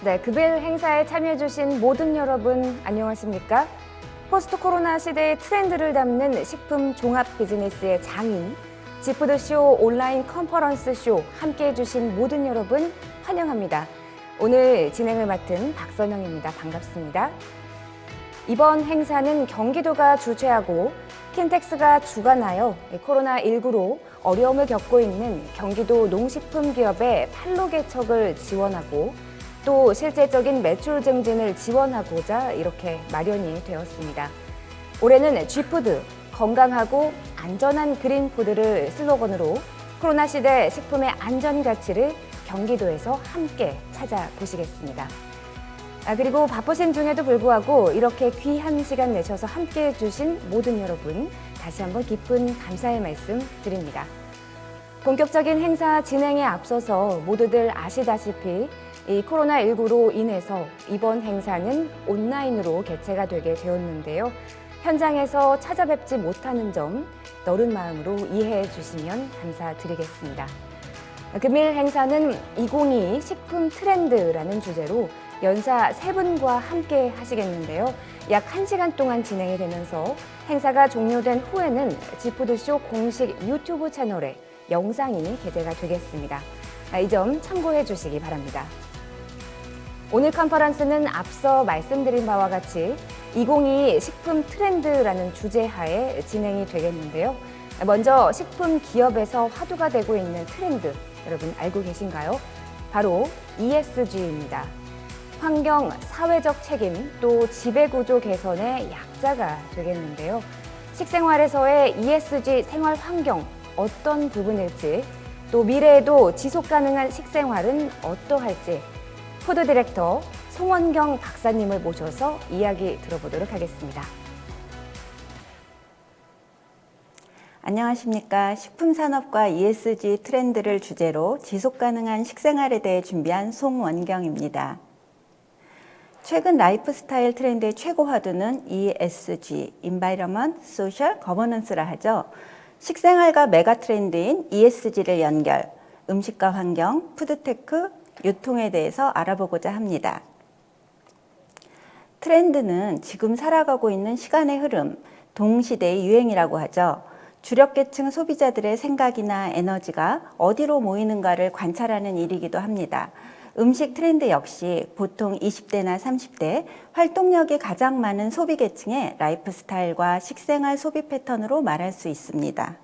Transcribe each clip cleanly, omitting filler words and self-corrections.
네, 급일 행사에 참여해주신 모든 여러분 안녕하십니까? 포스트 코로나 시대의 트렌드를 담는 식품 종합 비즈니스의 장인, 지푸드쇼 온라인 컨퍼런스 쇼 함께해주신 모든 여러분 환영합니다. 오늘 진행을 맡은 박선영입니다. 반갑습니다. 이번 행사는 경기도가 주최하고 킨텍스가 주관하여 코로나19로 어려움을 겪고 있는 경기도 농식품 기업의 판로 개척을 지원하고 또 실질적인 매출 증진을 지원하고자 이렇게 마련이 되었습니다. 올해는 G푸드, 건강하고 안전한 그린푸드를 슬로건으로 코로나 시대 식품의 안전 가치를 경기도에서 함께 찾아보시겠습니다. 그리고 바쁘신 중에도 불구하고 이렇게 귀한 시간 내셔서 함께해 주신 모든 여러분 다시 한번 깊은 감사의 말씀 드립니다. 본격적인 행사 진행에 앞서서 모두들 아시다시피 이 코로나19로 인해서 이번 행사는 온라인으로 개최가 되게 되었는데요. 현장에서 찾아뵙지 못하는 점 너른 마음으로 이해해 주시면 감사드리겠습니다. 금일 행사는 2022 식품 트렌드라는 주제로 연사 3분과 함께 하시겠는데요. 약 1시간 동안 진행이 되면서 행사가 종료된 후에는 지푸드쇼 공식 유튜브 채널에 영상이 게재가 되겠습니다. 이 점 참고해 주시기 바랍니다. 오늘 컨퍼런스는 앞서 말씀드린 바와 같이 2022 식품 트렌드라는 주제하에 진행이 되겠는데요. 먼저 식품 기업에서 화두가 되고 있는 트렌드, 여러분 알고 계신가요? 바로 ESG입니다. 환경, 사회적 책임, 또 지배구조 개선의 약자가 되겠는데요. 식생활에서의 ESG 생활 환경 어떤 부분일지, 또 미래에도 지속 가능한 식생활은 어떠할지 푸드 디렉터 송원경 박사님을 모셔서 이야기 들어보도록 하겠습니다. 안녕하십니까. 식품산업과 ESG 트렌드를 주제로 지속가능한 식생활에 대해 준비한 송원경입니다. 최근 라이프스타일 트렌드의 최고 화두는 ESG, Environment, Social, Governance라 하죠. 식생활과 메가 트렌드인 ESG를 연결, 음식과 환경, 푸드테크, 유통에 대해서 알아보고자 합니다. 트렌드는 지금 살아가고 있는 시간의 흐름, 동시대의 유행이라고 하죠. 주력계층 소비자들의 생각이나 에너지가 어디로 모이는가를 관찰하는 일이기도 합니다. 음식 트렌드 역시 보통 20대나 30대 활동력이 가장 많은 소비계층의 라이프 스타일과 식생활 소비 패턴으로 말할 수 있습니다.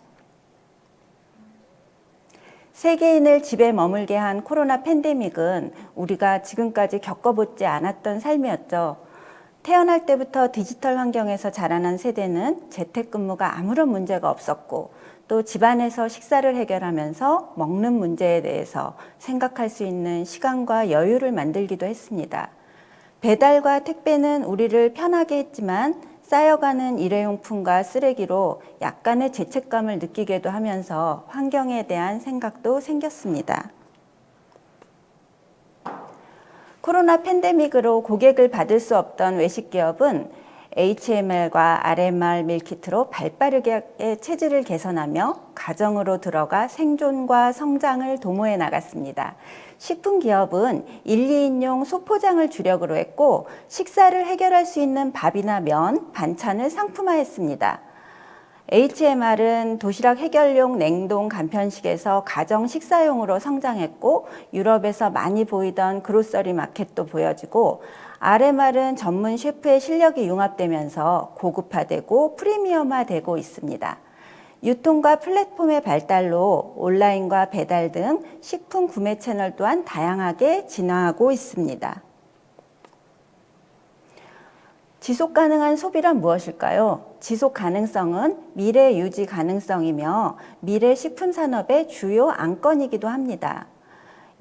세계인을 집에 머물게 한 코로나 팬데믹은 우리가 지금까지 겪어보지 않았던 삶이었죠. 태어날 때부터 디지털 환경에서 자라난 세대는 재택근무가 아무런 문제가 없었고 또 집안에서 식사를 해결하면서 먹는 문제에 대해서 생각할 수 있는 시간과 여유를 만들기도 했습니다. 배달과 택배는 우리를 편하게 했지만 쌓여가는 일회용품과 쓰레기로 약간의 죄책감을 느끼게도 하면서 환경에 대한 생각도 생겼습니다. 코로나 팬데믹으로 고객을 받을 수 없던 외식기업은 HMR과 RMR 밀키트로 발빠르게 체질을 개선하며 가정으로 들어가 생존과 성장을 도모해 나갔습니다. 식품기업은 1, 2인용 소포장을 주력으로 했고 식사를 해결할 수 있는 밥이나 면, 반찬을 상품화했습니다. HMR은 도시락 해결용 냉동 간편식에서 가정 식사용으로 성장했고 유럽에서 많이 보이던 그로서리 마켓도 보여지고 RMR은 전문 셰프의 실력이 융합되면서 고급화되고 프리미엄화되고 있습니다. 유통과 플랫폼의 발달로 온라인과 배달 등 식품 구매 채널 또한 다양하게 진화하고 있습니다. 지속 가능한 소비란 무엇일까요? 지속 가능성은 미래 유지 가능성이며 미래 식품 산업의 주요 안건이기도 합니다.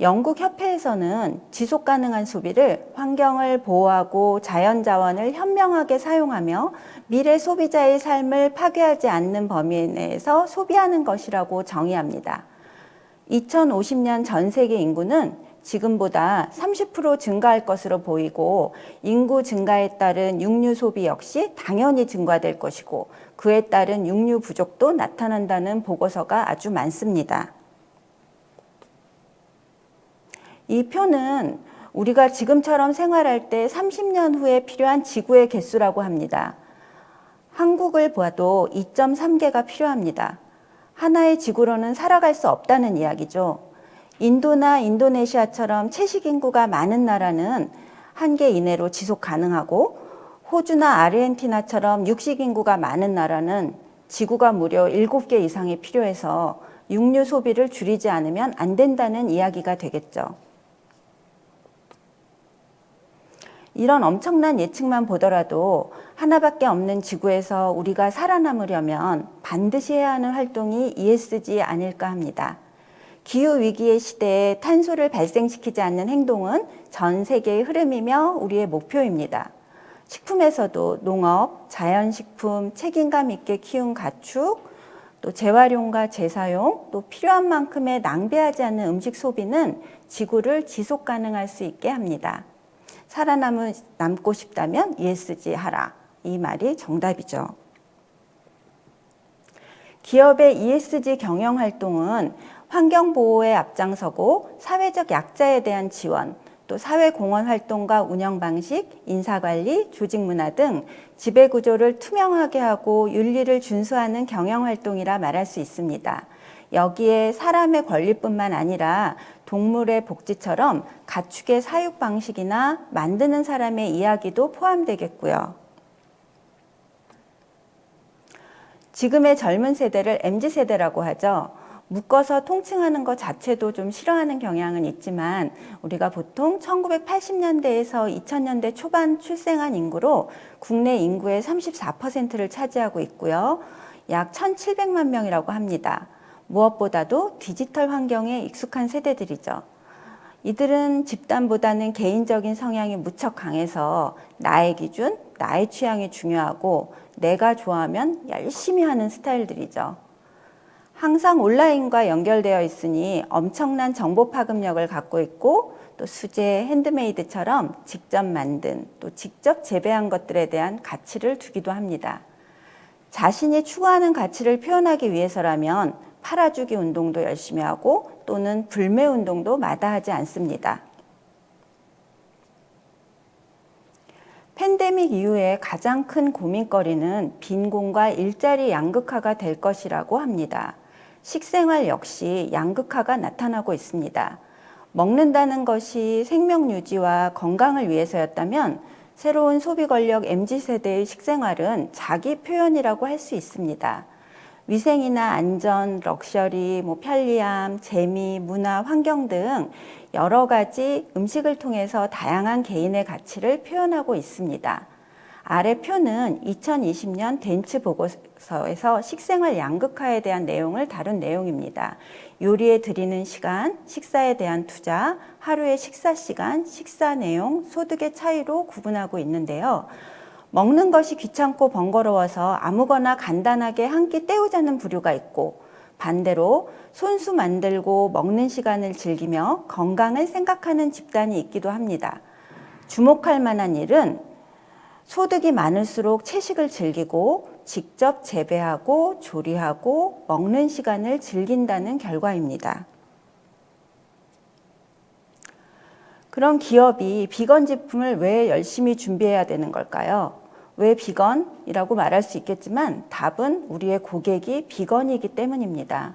영국 협회에서는 지속 가능한 소비를 환경을 보호하고 자연 자원을 현명하게 사용하며 미래 소비자의 삶을 파괴하지 않는 범위 내에서 소비하는 것이라고 정의합니다. 2050년 전 세계 인구는 지금보다 30% 증가할 것으로 보이고 인구 증가에 따른 육류 소비 역시 당연히 증가될 것이고 그에 따른 육류 부족도 나타난다는 보고서가 아주 많습니다. 이 표는 우리가 지금처럼 생활할 때 30년 후에 필요한 지구의 개수라고 합니다. 한국을 봐도 2.3개가 필요합니다. 하나의 지구로는 살아갈 수 없다는 이야기죠. 인도나 인도네시아처럼 채식 인구가 많은 나라는 1개 이내로 지속 가능하고, 호주나 아르헨티나처럼 육식 인구가 많은 나라는 지구가 무려 7개 이상이 필요해서 육류 소비를 줄이지 않으면 안 된다는 이야기가 되겠죠. 이런 엄청난 예측만 보더라도 하나밖에 없는 지구에서 우리가 살아남으려면 반드시 해야 하는 활동이 ESG 아닐까 합니다. 기후위기의 시대에 탄소를 발생시키지 않는 행동은 전 세계의 흐름이며 우리의 목표입니다. 식품에서도 농업, 자연식품, 책임감 있게 키운 가축, 또 재활용과 재사용, 또 필요한 만큼의 낭비하지 않는 음식 소비는 지구를 지속 가능할 수 있게 합니다. 살아남고 싶다면 ESG 하라. 이 말이 정답이죠. 기업의 ESG 경영 활동은 환경보호에 앞장서고 사회적 약자에 대한 지원, 또 사회공헌 활동과 운영 방식, 인사관리, 조직문화 등 지배구조를 투명하게 하고 윤리를 준수하는 경영활동이라 말할 수 있습니다. 여기에 사람의 권리뿐만 아니라 동물의 복지처럼 가축의 사육 방식이나 만드는 사람의 이야기도 포함되겠고요. 지금의 젊은 세대를 MZ세대라고 하죠. 묶어서 통칭하는 것 자체도 좀 싫어하는 경향은 있지만 우리가 보통 1980년대에서 2000년대 초반 출생한 인구로 국내 인구의 34%를 차지하고 있고요. 약 1700만 명이라고 합니다. 무엇보다도 디지털 환경에 익숙한 세대들이죠. 이들은 집단보다는 개인적인 성향이 무척 강해서 나의 기준, 나의 취향이 중요하고 내가 좋아하면 열심히 하는 스타일들이죠. 항상 온라인과 연결되어 있으니 엄청난 정보 파급력을 갖고 있고 또 수제, 핸드메이드처럼 직접 만든 또 직접 재배한 것들에 대한 가치를 두기도 합니다. 자신이 추구하는 가치를 표현하기 위해서라면 팔아주기 운동도 열심히 하고 또는 불매 운동도 마다하지 않습니다. 팬데믹 이후에 가장 큰 고민거리는 빈곤과 일자리 양극화가 될 것이라고 합니다. 식생활 역시 양극화가 나타나고 있습니다. 먹는다는 것이 생명 유지와 건강을 위해서였다면 새로운 소비 권력 MZ세대의 식생활은 자기 표현이라고 할 수 있습니다. 위생이나 안전, 럭셔리, 편리함, 재미, 문화, 환경 등 여러 가지 음식을 통해서 다양한 개인의 가치를 표현하고 있습니다. 아래 표는 2020년 덴츠 보고서에서 식생활 양극화에 대한 내용을 다룬 내용입니다. 요리에 들이는 시간, 식사에 대한 투자, 하루의 식사 시간, 식사 내용, 소득의 차이로 구분하고 있는데요. 먹는 것이 귀찮고 번거로워서 아무거나 간단하게 한 끼 때우자는 부류가 있고 반대로 손수 만들고 먹는 시간을 즐기며 건강을 생각하는 집단이 있기도 합니다. 주목할 만한 일은 소득이 많을수록 채식을 즐기고 직접 재배하고 조리하고 먹는 시간을 즐긴다는 결과입니다. 그럼 기업이 비건 제품을 왜 열심히 준비해야 되는 걸까요? 왜 비건이라고 말할 수 있겠지만 답은 우리의 고객이 비건이기 때문입니다.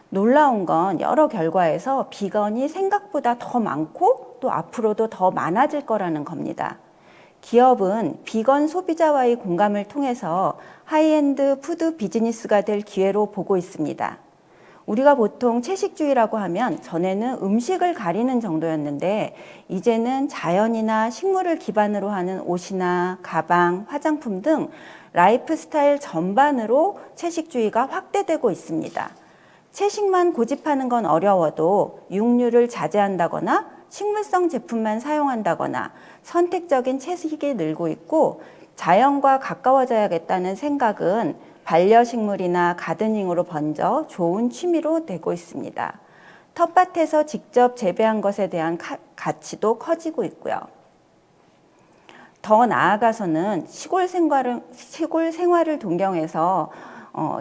놀라운 건 여러 결과에서 비건이 생각보다 더 많고 또 앞으로도 더 많아질 거라는 겁니다. 기업은 비건 소비자와의 공감을 통해서 하이엔드 푸드 비즈니스가 될 기회로 보고 있습니다. 우리가 보통 채식주의라고 하면 전에는 음식을 가리는 정도였는데 이제는 자연이나 식물을 기반으로 하는 옷이나 가방, 화장품 등 라이프 스타일 전반으로 채식주의가 확대되고 있습니다. 채식만 고집하는 건 어려워도 육류를 자제한다거나 식물성 제품만 사용한다거나 선택적인 채식이 늘고 있고 자연과 가까워져야겠다는 생각은 반려식물이나 가드닝으로 번져 좋은 취미로 되고 있습니다. 텃밭에서 직접 재배한 것에 대한 가치도 커지고 있고요. 더 나아가서는 시골 생활을 동경해서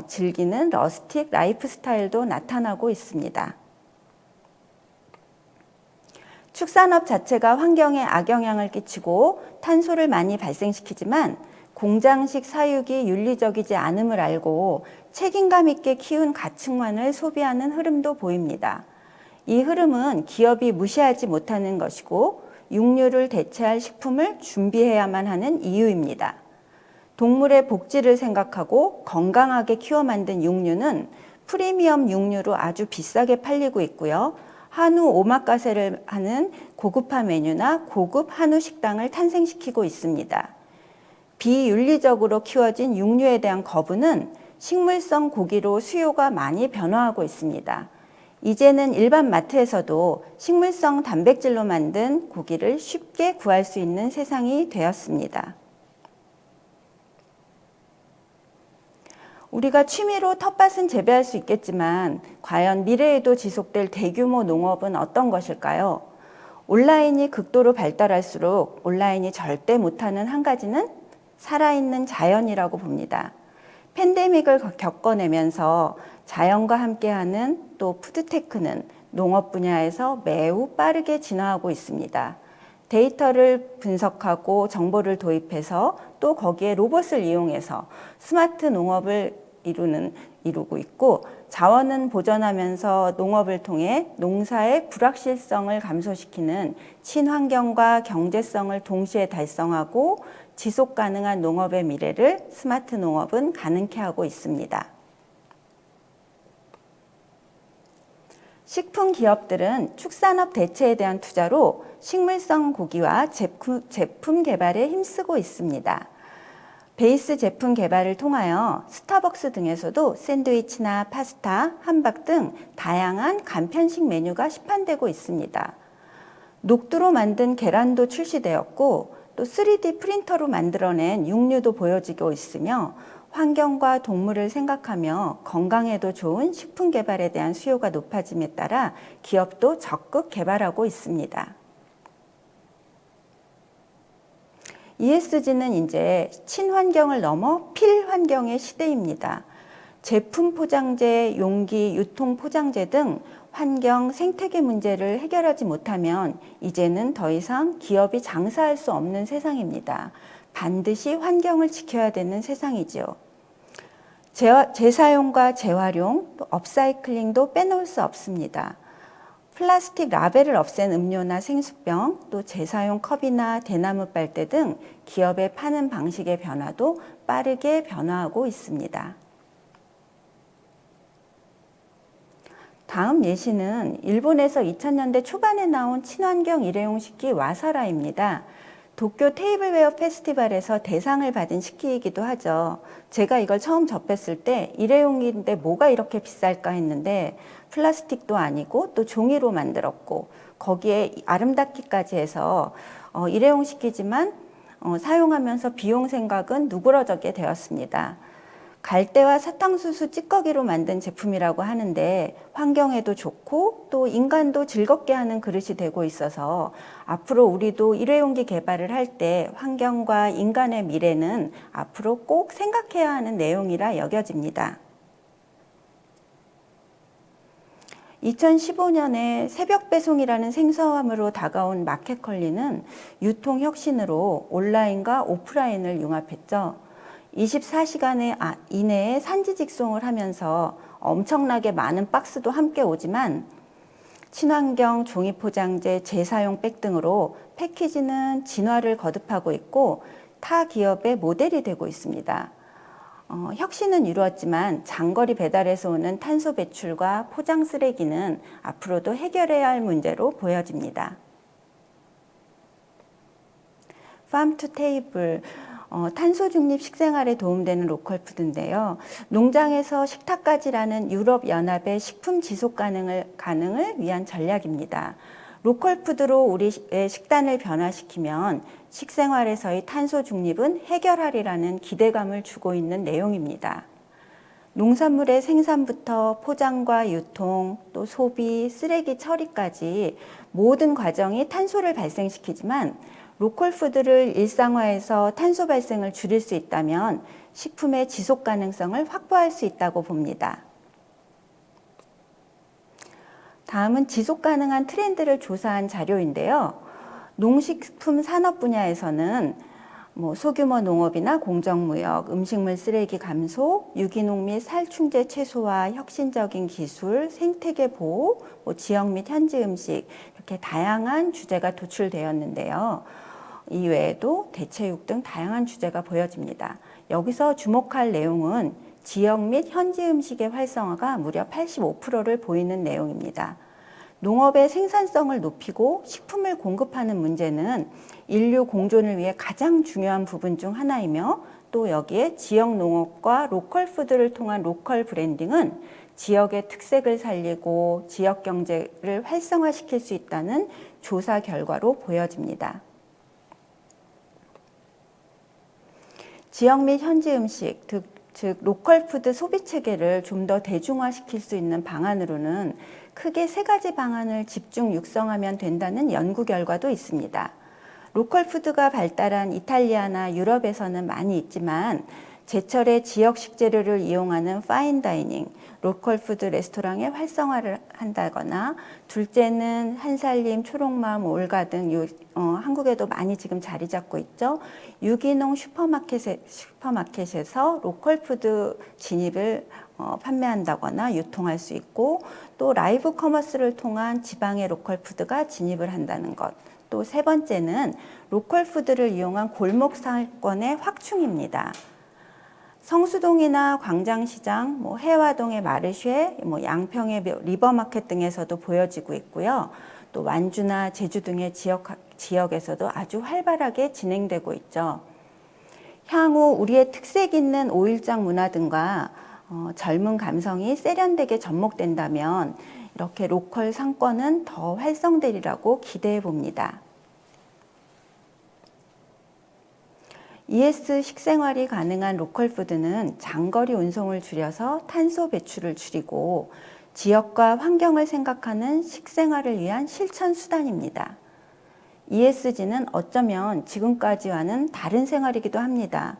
즐기는 러스틱 라이프 스타일도 나타나고 있습니다. 축산업 자체가 환경에 악영향을 끼치고 탄소를 많이 발생시키지만 공장식 사육이 윤리적이지 않음을 알고 책임감 있게 키운 가축만을 소비하는 흐름도 보입니다. 이 흐름은 기업이 무시하지 못하는 것이고 육류를 대체할 식품을 준비해야만 하는 이유입니다. 동물의 복지를 생각하고 건강하게 키워 만든 육류는 프리미엄 육류로 아주 비싸게 팔리고 있고요. 한우 오마카세를 하는 고급화 메뉴나 고급 한우 식당을 탄생시키고 있습니다. 비윤리적으로 키워진 육류에 대한 거부는 식물성 고기로 수요가 많이 변화하고 있습니다. 이제는 일반 마트에서도 식물성 단백질로 만든 고기를 쉽게 구할 수 있는 세상이 되었습니다. 우리가 취미로 텃밭은 재배할 수 있겠지만 과연 미래에도 지속될 대규모 농업은 어떤 것일까요? 온라인이 극도로 발달할수록 온라인이 절대 못하는 한 가지는 살아있는 자연이라고 봅니다. 팬데믹을 겪어내면서 자연과 함께하는 또 푸드테크는 농업 분야에서 매우 빠르게 진화하고 있습니다. 데이터를 분석하고 정보를 도입해서 또 거기에 로봇을 이용해서 스마트 농업을 이루고 있고 자원은 보전하면서 농업을 통해 농사의 불확실성을 감소시키는 친환경과 경제성을 동시에 달성하고 지속 가능한 농업의 미래를 스마트 농업은 가능케 하고 있습니다. 식품 기업들은 축산업 대체에 대한 투자로 식물성 고기와 제품 개발에 힘쓰고 있습니다. 베이스 제품 개발을 통하여 스타벅스 등에서도 샌드위치나 파스타, 함박 등 다양한 간편식 메뉴가 시판되고 있습니다. 녹두로 만든 계란도 출시되었고 또 3D 프린터로 만들어낸 육류도 보여지고 있으며 환경과 동물을 생각하며 건강에도 좋은 식품 개발에 대한 수요가 높아짐에 따라 기업도 적극 개발하고 있습니다. ESG는 이제 친환경을 넘어 필환경의 시대입니다. 제품 포장재, 용기, 유통 포장재 등 환경, 생태계 문제를 해결하지 못하면 이제는 더 이상 기업이 장사할 수 없는 세상입니다. 반드시 환경을 지켜야 되는 세상이죠. 재사용과 재활용, 또 업사이클링도 빼놓을 수 없습니다. 플라스틱 라벨을 없앤 음료나 생수병, 또 재사용 컵이나 대나무 빨대 등 기업의 파는 방식의 변화도 빠르게 변화하고 있습니다. 다음 예시는 일본에서 2000년대 초반에 나온 친환경 일회용 식기 와사라입니다. 도쿄 테이블웨어 페스티벌에서 대상을 받은 식기이기도 하죠. 제가 이걸 처음 접했을 때 일회용인데 뭐가 이렇게 비쌀까 했는데 플라스틱도 아니고 또 종이로 만들었고 거기에 아름답기까지 해서 일회용 식기지만 사용하면서 비용 생각은 누그러지게 되었습니다. 갈대와 사탕수수 찌꺼기로 만든 제품이라고 하는데 환경에도 좋고 또 인간도 즐겁게 하는 그릇이 되고 있어서 앞으로 우리도 일회용기 개발을 할 때 환경과 인간의 미래는 앞으로 꼭 생각해야 하는 내용이라 여겨집니다. 2015년에 새벽 배송이라는 생소함으로 다가온 마켓컬리는 유통 혁신으로 온라인과 오프라인을 융합했죠. 24시간 이내에 산지 직송을 하면서 엄청나게 많은 박스도 함께 오지만 친환경 종이 포장재, 재사용 백 등으로 패키지는 진화를 거듭하고 있고 타 기업의 모델이 되고 있습니다. 혁신은 이루었지만 장거리 배달에서 오는 탄소 배출과 포장 쓰레기는 앞으로도 해결해야 할 문제로 보여집니다. Farm to Table, 탄소 중립 식생활에 도움되는 로컬푸드인데요. 농장에서 식탁까지라는 유럽연합의 식품 지속 가능을 위한 전략입니다. 로컬푸드로 우리의 식단을 변화시키면 식생활에서의 탄소 중립은 해결하리라는 기대감을 주고 있는 내용입니다. 농산물의 생산부터 포장과 유통, 또 소비, 쓰레기 처리까지 모든 과정이 탄소를 발생시키지만 로컬푸드를 일상화해서 탄소 발생을 줄일 수 있다면 식품의 지속 가능성을 확보할 수 있다고 봅니다. 다음은 지속 가능한 트렌드를 조사한 자료인데요. 농식품 산업 분야에서는 소규모 농업이나 공정무역, 음식물 쓰레기 감소, 유기농 및 살충제 최소화, 혁신적인 기술, 생태계 보호, 지역 및 현지 음식 이렇게 다양한 주제가 도출되었는데요. 이외에도 대체육 등 다양한 주제가 보여집니다. 여기서 주목할 내용은 지역 및 현지 음식의 활성화가 무려 85%를 보이는 내용입니다. 농업의 생산성을 높이고 식품을 공급하는 문제는 인류 공존을 위해 가장 중요한 부분 중 하나이며 또 여기에 지역 농업과 로컬 푸드를 통한 로컬 브랜딩은 지역의 특색을 살리고 지역 경제를 활성화시킬 수 있다는 조사 결과로 보여집니다. 지역 및 현지 음식, 즉 로컬 푸드 소비 체계를 좀 더 대중화시킬 수 있는 방안으로는 크게 세 가지 방안을 집중 육성하면 된다는 연구 결과도 있습니다. 로컬 푸드가 발달한 이탈리아나 유럽에서는 많이 있지만 제철의 지역 식재료를 이용하는 파인 다이닝, 로컬 푸드 레스토랑의 활성화를 한다거나 둘째는 한살림, 초록마음, 올가 등 한국에도 많이 지금 자리 잡고 있죠. 유기농 슈퍼마켓에서 로컬 푸드 진입을 판매한다거나 유통할 수 있고 또 라이브 커머스를 통한 지방의 로컬 푸드가 진입을 한다는 것. 또 세 번째는 로컬 푸드를 이용한 골목 상권의 확충입니다. 성수동이나 광장시장, 해화동의 마르쉐, 양평의 리버마켓 등에서도 보여지고 있고요. 또 완주나 제주 등의 지역에서도 아주 활발하게 진행되고 있죠. 향후 우리의 특색 있는 5.1장 문화 등과 젊은 감성이 세련되게 접목된다면 이렇게 로컬 상권은 더 활성되리라고 기대해 봅니다. ES 식생활이 가능한 로컬 푸드는 장거리 운송을 줄여서 탄소 배출을 줄이고 지역과 환경을 생각하는 식생활을 위한 실천 수단입니다. ESG는 어쩌면 지금까지와는 다른 생활이기도 합니다.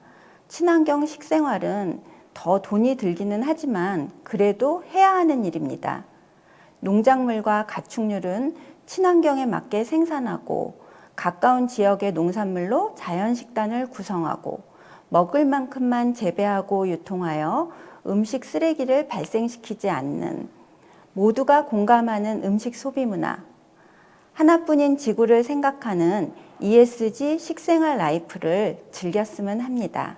친환경 식생활은 더 돈이 들기는 하지만 그래도 해야 하는 일입니다. 농작물과 가축률은 친환경에 맞게 생산하고 가까운 지역의 농산물로 자연식단을 구성하고 먹을 만큼만 재배하고 유통하여 음식 쓰레기를 발생시키지 않는 모두가 공감하는 음식 소비 문화, 하나뿐인 지구를 생각하는 ESG 식생활 라이프를 즐겼으면 합니다.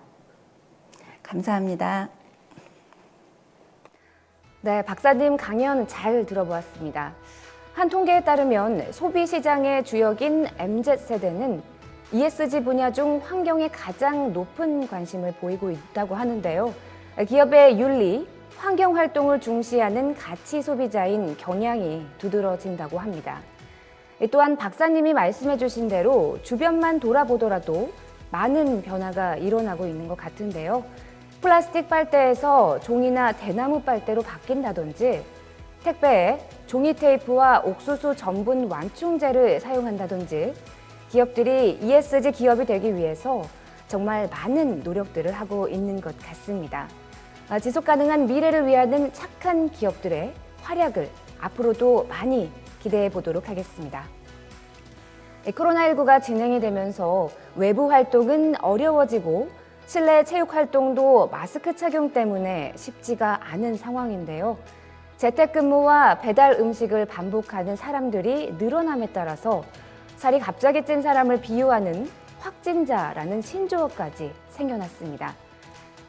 감사합니다. 네, 박사님 강연 잘 들어보았습니다. 한 통계에 따르면 소비 시장의 주역인 MZ세대는 ESG 분야 중 환경에 가장 높은 관심을 보이고 있다고 하는데요. 기업의 윤리, 환경 활동을 중시하는 가치 소비자인 경향이 두드러진다고 합니다. 또한 박사님이 말씀해 주신 대로 주변만 돌아보더라도 많은 변화가 일어나고 있는 것 같은데요. 플라스틱 빨대에서 종이나 대나무 빨대로 바뀐다든지 택배에 종이 테이프와 옥수수 전분 완충제를 사용한다든지 기업들이 ESG 기업이 되기 위해서 정말 많은 노력들을 하고 있는 것 같습니다. 지속 가능한 미래를 위하는 착한 기업들의 활약을 앞으로도 많이 기대해 보도록 하겠습니다. 코로나19가 진행이 되면서 외부 활동은 어려워지고 실내 체육 활동도 마스크 착용 때문에 쉽지가 않은 상황인데요. 재택근무와 배달 음식을 반복하는 사람들이 늘어남에 따라서 살이 갑자기 찐 사람을 비유하는 확진자라는 신조어까지 생겨났습니다.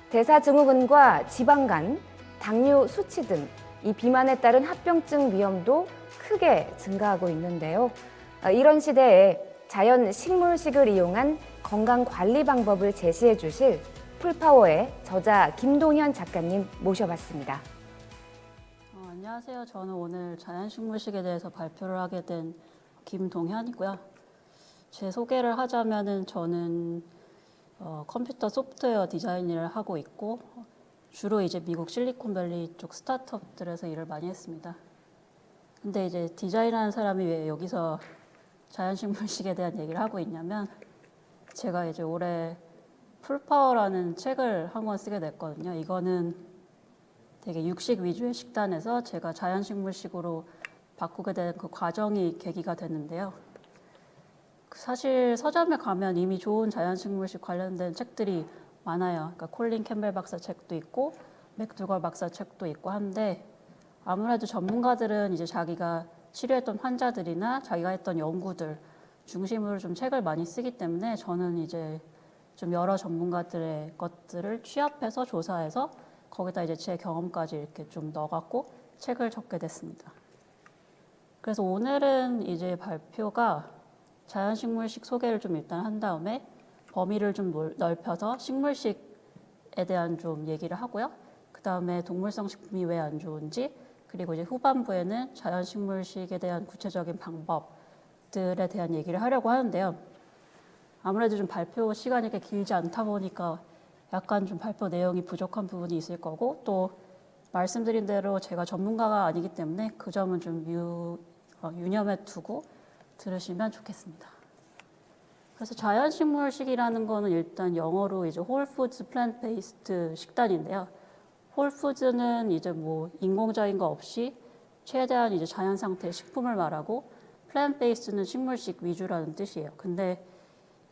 대사증후군과 지방간, 당뇨 수치 등 이 비만에 따른 합병증 위험도 크게 증가하고 있는데요. 이런 시대에 자연 식물식을 이용한 건강 관리 방법을 제시해 주실 풀파워의 저자 김동현 작가님 모셔봤습니다. 안녕하세요. 저는 오늘 자연식물식에 대해서 발표를 하게 된 김동현이고요. 제 소개를 하자면은 저는 컴퓨터 소프트웨어 디자인 일을 하고 있고 주로 이제 미국 실리콘밸리 쪽 스타트업들에서 일을 많이 했습니다. 근데 이제 디자인하는 사람이 왜 여기서 자연식물식에 대한 얘기를 하고 있냐면 제가 이제 올해 풀파워라는 책을 한 권 쓰게 됐거든요. 이거는 되게 육식 위주의 식단에서 제가 자연식물식으로 바꾸게 된 그 과정이 계기가 됐는데요. 사실 서점에 가면 이미 좋은 자연식물식 관련된 책들이 많아요. 그러니까 콜린 캠벨 박사 책도 있고 맥두걸 박사 책도 있고 한데 아무래도 전문가들은 이제 자기가 치료했던 환자들이나 자기가 했던 연구들 중심으로 좀 책을 많이 쓰기 때문에 저는 이제 좀 여러 전문가들의 것들을 취합해서 조사해서 거기다 이제 제 경험까지 이렇게 좀 넣어갖고 책을 적게 됐습니다. 그래서 오늘은 이제 발표가 자연식물식 소개를 좀 일단 한 다음에 범위를 좀 넓혀서 식물식에 대한 좀 얘기를 하고요. 그 다음에 동물성 식품이 왜 안 좋은지, 그리고 이제 후반부에는 자연식물식에 대한 구체적인 방법들에 대한 얘기를 하려고 하는데요. 아무래도 좀 발표 시간이 이렇게 길지 않다 보니까 약간 좀 발표 내용이 부족한 부분이 있을 거고, 또 말씀드린 대로 제가 전문가가 아니기 때문에 그 점은 좀 유념해 두고 들으시면 좋겠습니다. 그래서 자연식물식이라는 거는 일단 영어로 이제 Whole Foods Plant Based 식단인데요. Whole Foods는 이제 뭐 인공적인 거 없이 최대한 이제 자연 상태의 식품을 말하고, Plant Based는 식물식 위주라는 뜻이에요. 근데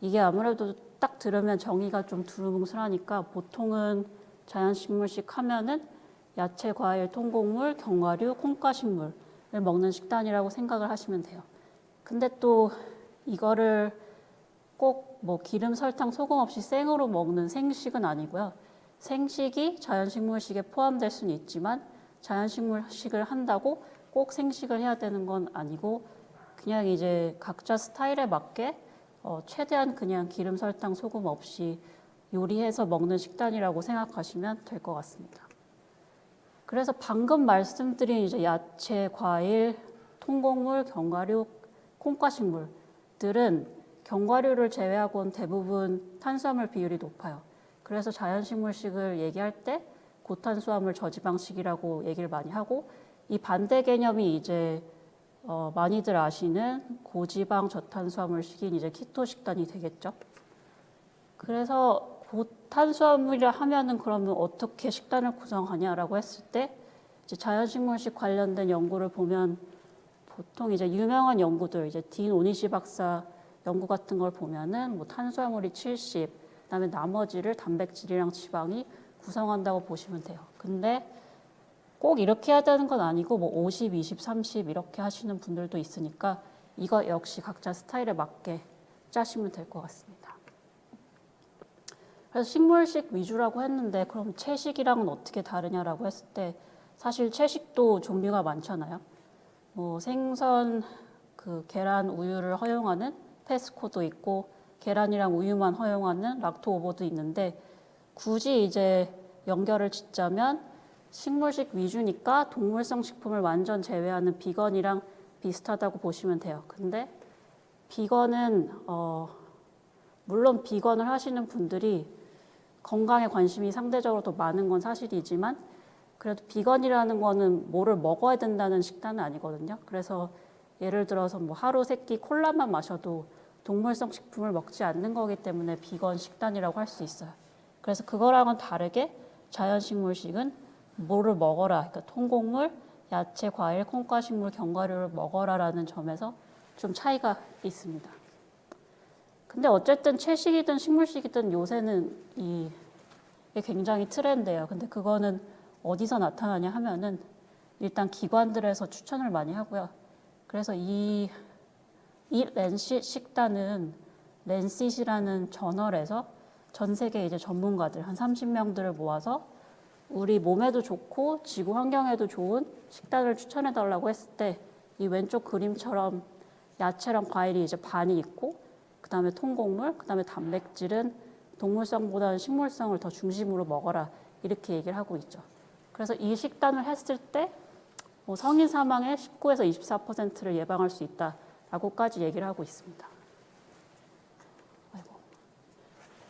이게 아무래도 딱 들으면 정의가 좀 두루뭉술하니까 보통은 자연식물식 하면은 야채, 과일, 통곡물, 견과류, 콩가식물을 먹는 식단이라고 생각을 하시면 돼요. 근데 또 이거를 꼭 뭐 기름, 설탕, 소금 없이 생으로 먹는 생식은 아니고요. 생식이 자연식물식에 포함될 수는 있지만 자연식물식을 한다고 꼭 생식을 해야 되는 건 아니고, 그냥 이제 각자 스타일에 맞게 최대한 그냥 기름, 설탕, 소금 없이 요리해서 먹는 식단이라고 생각하시면 될 것 같습니다. 그래서 방금 말씀드린 이제 야채, 과일, 통곡물, 견과류, 콩가식물들은 견과류를 제외하고는 대부분 탄수화물 비율이 높아요. 그래서 자연식물식을 얘기할 때 고탄수화물 저지방식이라고 얘기를 많이 하고, 이 반대 개념이 이제 많이들 아시는 고지방 저탄수화물식인 이제 키토 식단이 되겠죠. 그래서 고탄수화물이라 하면은 그러면 어떻게 식단을 구성하냐라고 했을 때 이제 자연식물식 관련된 연구를 보면 보통 이제 유명한 연구들, 이제 딘 오니시 박사 연구 같은 걸 보면은 뭐 탄수화물이 70, 그다음에 나머지를 단백질이랑 지방이 구성한다고 보시면 돼요. 근데 꼭 이렇게 해야 되는 건 아니고 뭐 50, 20, 30 이렇게 하시는 분들도 있으니까 이거 역시 각자 스타일에 맞게 짜시면 될 것 같습니다. 그래서 식물식 위주라고 했는데 그럼 채식이랑은 어떻게 다르냐라고 했을 때 사실 채식도 종류가 많잖아요. 뭐 생선, 계란, 우유를 허용하는 페스코도 있고 계란이랑 우유만 허용하는 락토오버도 있는데, 굳이 이제 연결을 짓자면 식물식 위주니까 동물성 식품을 완전 제외하는 비건이랑 비슷하다고 보시면 돼요. 근데 비건은 물론 비건을 하시는 분들이 건강에 관심이 상대적으로 더 많은 건 사실이지만 그래도 비건이라는 거는 뭐를 먹어야 된다는 식단은 아니거든요. 그래서 예를 들어서 뭐 하루 세 끼 콜라만 마셔도 동물성 식품을 먹지 않는 거기 때문에 비건 식단이라고 할 수 있어요. 그래서 그거랑은 다르게 자연식물식은 뭐를 먹어라, 그러니까 통곡물, 야채, 과일, 콩가식물, 견과류를 먹어라라는 점에서 좀 차이가 있습니다. 근데 어쨌든 채식이든 식물식이든 요새는 이게 굉장히 트렌드예요. 근데 그거는 어디서 나타나냐 하면은 일단 기관들에서 추천을 많이 하고요. 그래서 이 랜싯 식단은 랜싯이라는 저널에서 전 세계 이제 전문가들 한 30명들을 모아서 우리 몸에도 좋고 지구 환경에도 좋은 식단을 추천해 달라고 했을 때 이 왼쪽 그림처럼 야채랑 과일이 이제 반이 있고, 그 다음에 통곡물, 그 다음에 단백질은 동물성보다는 식물성을 더 중심으로 먹어라, 이렇게 얘기를 하고 있죠. 그래서 이 식단을 했을 때 뭐 성인 사망의 19에서 24%를 예방할 수 있다라고까지 얘기를 하고 있습니다.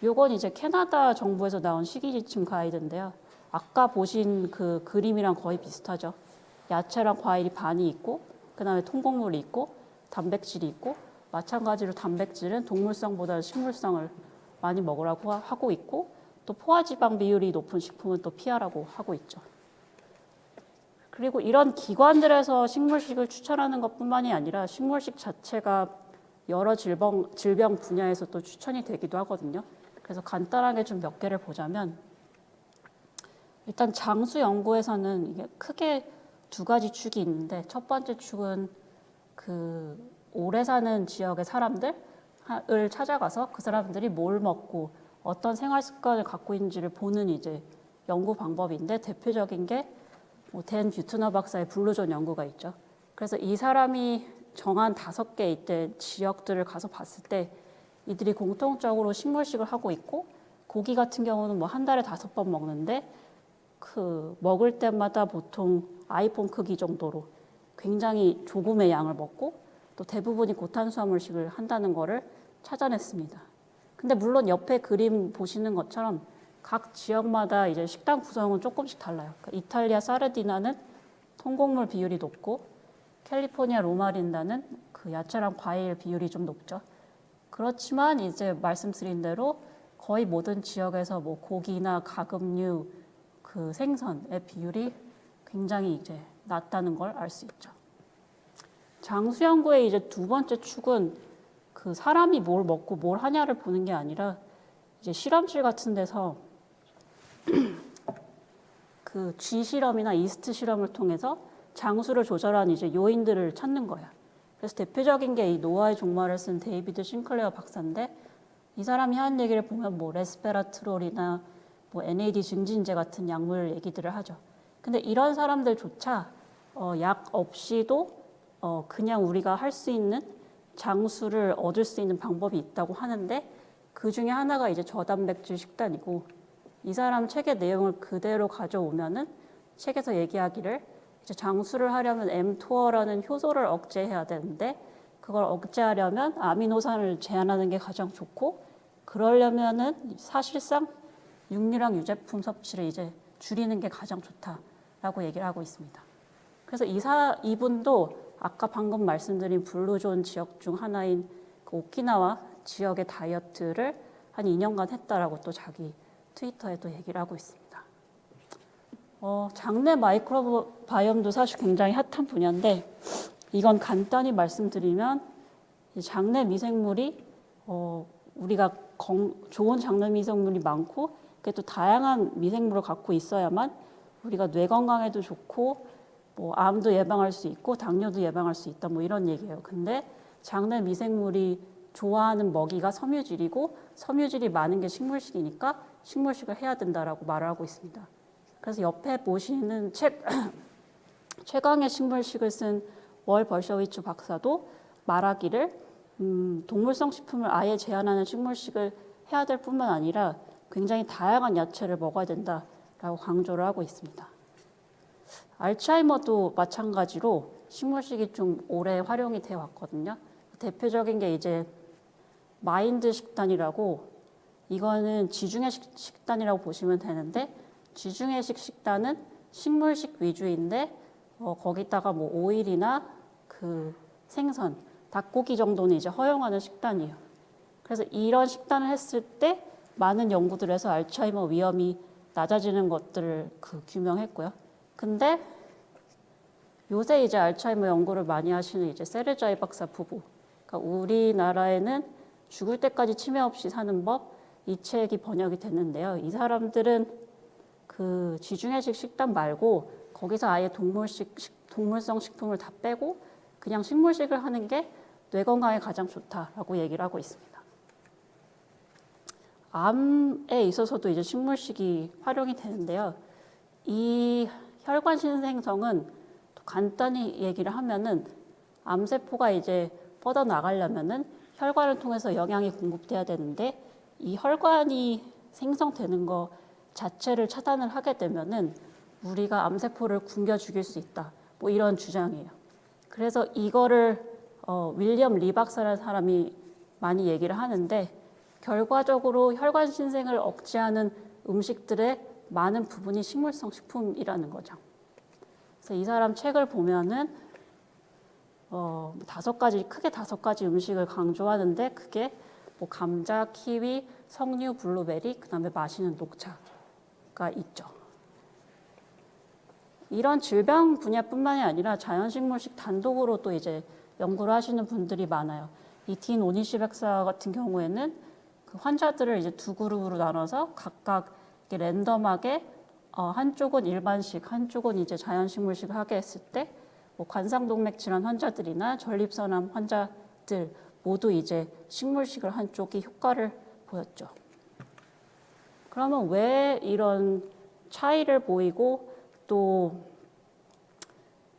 요건 이제 캐나다 정부에서 나온 식이지침 가이드인데요. 아까 보신 그 그림이랑 거의 비슷하죠. 야채랑 과일이 반이 있고, 그 다음에 통곡물이 있고, 단백질이 있고, 마찬가지로 단백질은 동물성보다는 식물성을 많이 먹으라고 하고 있고, 또 포화지방 비율이 높은 식품은 또 피하라고 하고 있죠. 그리고 이런 기관들에서 식물식을 추천하는 것뿐만이 아니라 식물식 자체가 여러 질병 분야에서 또 추천이 되기도 하거든요. 그래서 간단하게 좀 몇 개를 보자면 일단 장수 연구에서는 이게 크게 두 가지 축이 있는데 첫 번째 축은 그 오래 사는 지역의 사람들을 찾아가서 그 사람들이 뭘 먹고 어떤 생활 습관을 갖고 있는지를 보는 이제 연구 방법인데 대표적인 게 댄 뷰트너 박사의 블루존 연구가 있죠. 그래서 이 사람이 정한 5개 이때 지역들을 가서 봤을 때 이들이 공통적으로 식물식을 하고 있고 고기 같은 경우는 뭐 한 달에 5번 먹는데 그 먹을 때마다 보통 아이폰 크기 정도로 굉장히 조금의 양을 먹고 또 대부분이 고탄수화물식을 한다는 거를 찾아냈습니다. 근데 물론 옆에 그림 보시는 것처럼 각 지역마다 이제 식단 구성은 조금씩 달라요. 그러니까 이탈리아 사르디나는 통곡물 비율이 높고 캘리포니아 로마린다는 그 야채랑 과일 비율이 좀 높죠. 그렇지만 이제 말씀드린 대로 거의 모든 지역에서 뭐 고기나 가금류, 그 생선의 비율이 굉장히 이제 낮다는 걸 알 수 있죠. 장수 연구의 이제 두 번째 축은 그 사람이 뭘 먹고 뭘 하냐를 보는 게 아니라 이제 실험실 같은 데서 그 쥐 실험이나 이스트 실험을 통해서 장수를 조절한 이제 요인들을 찾는 거야. 그래서 대표적인 게 이 노아의 종말을 쓴 데이비드 싱클레어 박사인데 이 사람이 하는 얘기를 보면 뭐 레스페라트롤이나 뭐 NAD 증진제 같은 약물 얘기들을 하죠. 근데 이런 사람들조차 약 없이도 그냥 우리가 할 수 있는 장수를 얻을 수 있는 방법이 있다고 하는데 그 중에 하나가 이제 저단백질 식단이고 이 사람 책의 내용을 그대로 가져오면은 책에서 얘기하기를 이제 장수를 하려면 mTOR라는 효소를 억제해야 되는데 그걸 억제하려면 아미노산을 제한하는 게 가장 좋고 그러려면은 사실상 육류랑 유제품 섭취를 이제 줄이는 게 가장 좋다라고 얘기를 하고 있습니다. 그래서 이분도 아까 방금 말씀드린 블루존 지역 중 하나인 그 오키나와 지역의 다이어트를 한 2년간 했다라고 또 자기 트위터에 또 얘기를 하고 있습니다. 장내 마이크로바이옴도 사실 굉장히 핫한 분야인데 이건 간단히 말씀드리면 장내 미생물이 우리가 좋은 장내 미생물이 많고 그게 또 다양한 미생물을 갖고 있어야만 우리가 뇌 건강에도 좋고 뭐 암도 예방할 수 있고 당뇨도 예방할 수 있다 뭐 이런 얘기예요. 근데 장내 미생물이 좋아하는 먹이가 섬유질이고 섬유질이 많은 게 식물식이니까 식물식을 해야 된다라고 말을 하고 있습니다. 그래서 옆에 보시는 최강의 식물식을 쓴 월 벌셔위츠 박사도 말하기를 동물성 식품을 아예 제한하는 식물식을 해야 될 뿐만 아니라 굉장히 다양한 야채를 먹어야 된다라고 강조를 하고 있습니다. 알츠하이머도 마찬가지로 식물식이 좀 오래 활용이 되어 왔거든요. 대표적인 게 이제 마인드 식단이라고 이거는 지중해식 식단이라고 보시면 되는데 지중해식 식단은 식물식 위주인데 거기다가 뭐 오일이나 그 생선, 닭고기 정도는 이제 허용하는 식단이에요. 그래서 이런 식단을 했을 때 많은 연구들에서 알츠하이머 위험이 낮아지는 것들을 규명했고요. 근데 요새 이제 알츠하이머 연구를 많이 하시는 이제 세르자이 박사 부부, 그러니까 우리나라에는 죽을 때까지 치매 없이 사는 법 이 책이 번역이 됐는데요. 이 사람들은 그 지중해식 식단 말고 거기서 아예 동물성 식품을 다 빼고 그냥 식물식을 하는 게 뇌 건강에 가장 좋다라고 얘기를 하고 있습니다. 암에 있어서도 이제 식물식이 활용이 되는데요. 이 혈관 신생성은 간단히 얘기를 하면은 암세포가 이제 뻗어 나가려면은 혈관을 통해서 영양이 공급돼야 되는데 이 혈관이 생성되는 거 자체를 차단을 하게 되면은 우리가 암세포를 굶겨 죽일 수 있다. 뭐 이런 주장이에요. 그래서 이거를 윌리엄 리 박사라는 사람이 많이 얘기를 하는데 결과적으로 혈관 신생을 억제하는 음식들의 많은 부분이 식물성 식품이라는 거죠. 그래서 이 사람 책을 보면은 크게 5가지 음식을 강조하는데 그게 뭐 감자, 키위, 석류, 블루베리, 그다음에 마시는 녹차가 있죠. 이런 질병 분야뿐만이 아니라 자연식물식 단독으로 또 이제 연구를 하시는 분들이 많아요. 이 딘 오니시 박사 같은 경우에는 그 환자들을 이제 두 그룹으로 나눠서 각각 이렇게 랜덤하게 한쪽은 일반식, 한쪽은 이제 자연식물식을 하게 했을 때 뭐 관상동맥 질환 환자들이나 전립선암 환자들 모두 이제 식물식을 한 쪽이 효과를 보였죠. 그러면 왜 이런 차이를 보이고 또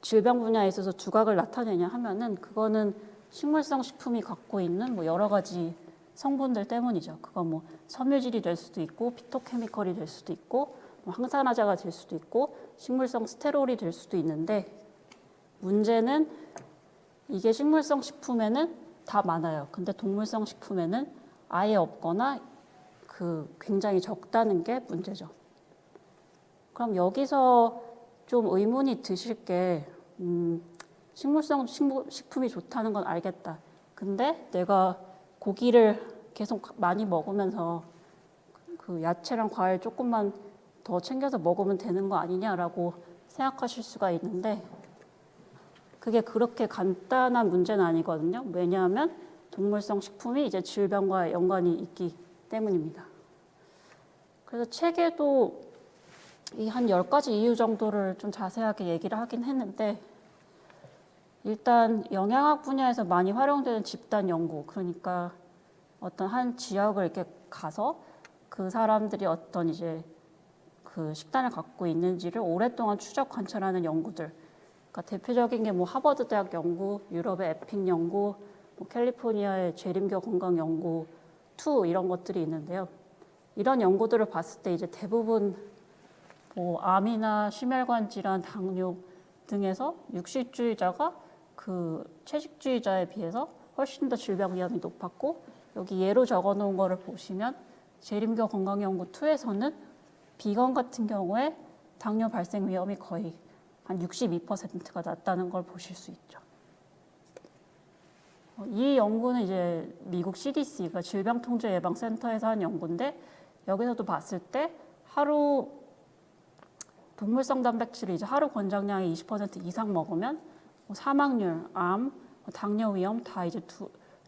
질병 분야에 있어서 두각을 나타내냐 하면은 그거는 식물성 식품이 갖고 있는 뭐 여러 가지 성분들 때문이죠. 그건 뭐 섬유질이 될 수도 있고 피토케미컬이 될 수도 있고 뭐 항산화제가 될 수도 있고 식물성 스테롤이 될 수도 있는데 문제는 이게 식물성 식품에는 다 많아요. 근데 동물성 식품에는 아예 없거나 그 굉장히 적다는 게 문제죠. 그럼 여기서 좀 의문이 드실 게 식물성 식품이 좋다는 건 알겠다. 근데 내가 고기를 계속 많이 먹으면서 그 야채랑 과일 조금만 더 챙겨서 먹으면 되는 거 아니냐라고 생각하실 수가 있는데 그게 그렇게 간단한 문제는 아니거든요. 왜냐하면 동물성 식품이 이제 질병과 연관이 있기 때문입니다. 그래서 책에도 이 한 10가지 이유 정도를 좀 자세하게 얘기를 하긴 했는데 일단 영양학 분야에서 많이 활용되는 집단 연구, 그러니까 어떤 한 지역을 이렇게 가서 그 사람들이 어떤 이제 그 식단을 갖고 있는지를 오랫동안 추적 관찰하는 연구들. 그러니까 대표적인 게 뭐 하버드 대학 연구, 유럽의 에픽 연구, 뭐 캘리포니아의 재림교 건강 연구 2 이런 것들이 있는데요. 이런 연구들을 봤을 때 이제 대부분 뭐 암이나 심혈관 질환, 당뇨 등에서 육식주의자가 그 채식주의자에 비해서 훨씬 더 질병 위험이 높았고 여기 예로 적어 놓은 거를 보시면 재림교 건강연구 2에서는 비건 같은 경우에 당뇨 발생 위험이 거의 한 62%가 낮다는 걸 보실 수 있죠. 이 연구는 이제 미국 CDC가 질병통제예방센터에서 한 연구인데 여기서도 봤을 때 하루 동물성 단백질을 이제 하루 권장량의 20% 이상 먹으면 사망률, 암, 당뇨 위험 다 이제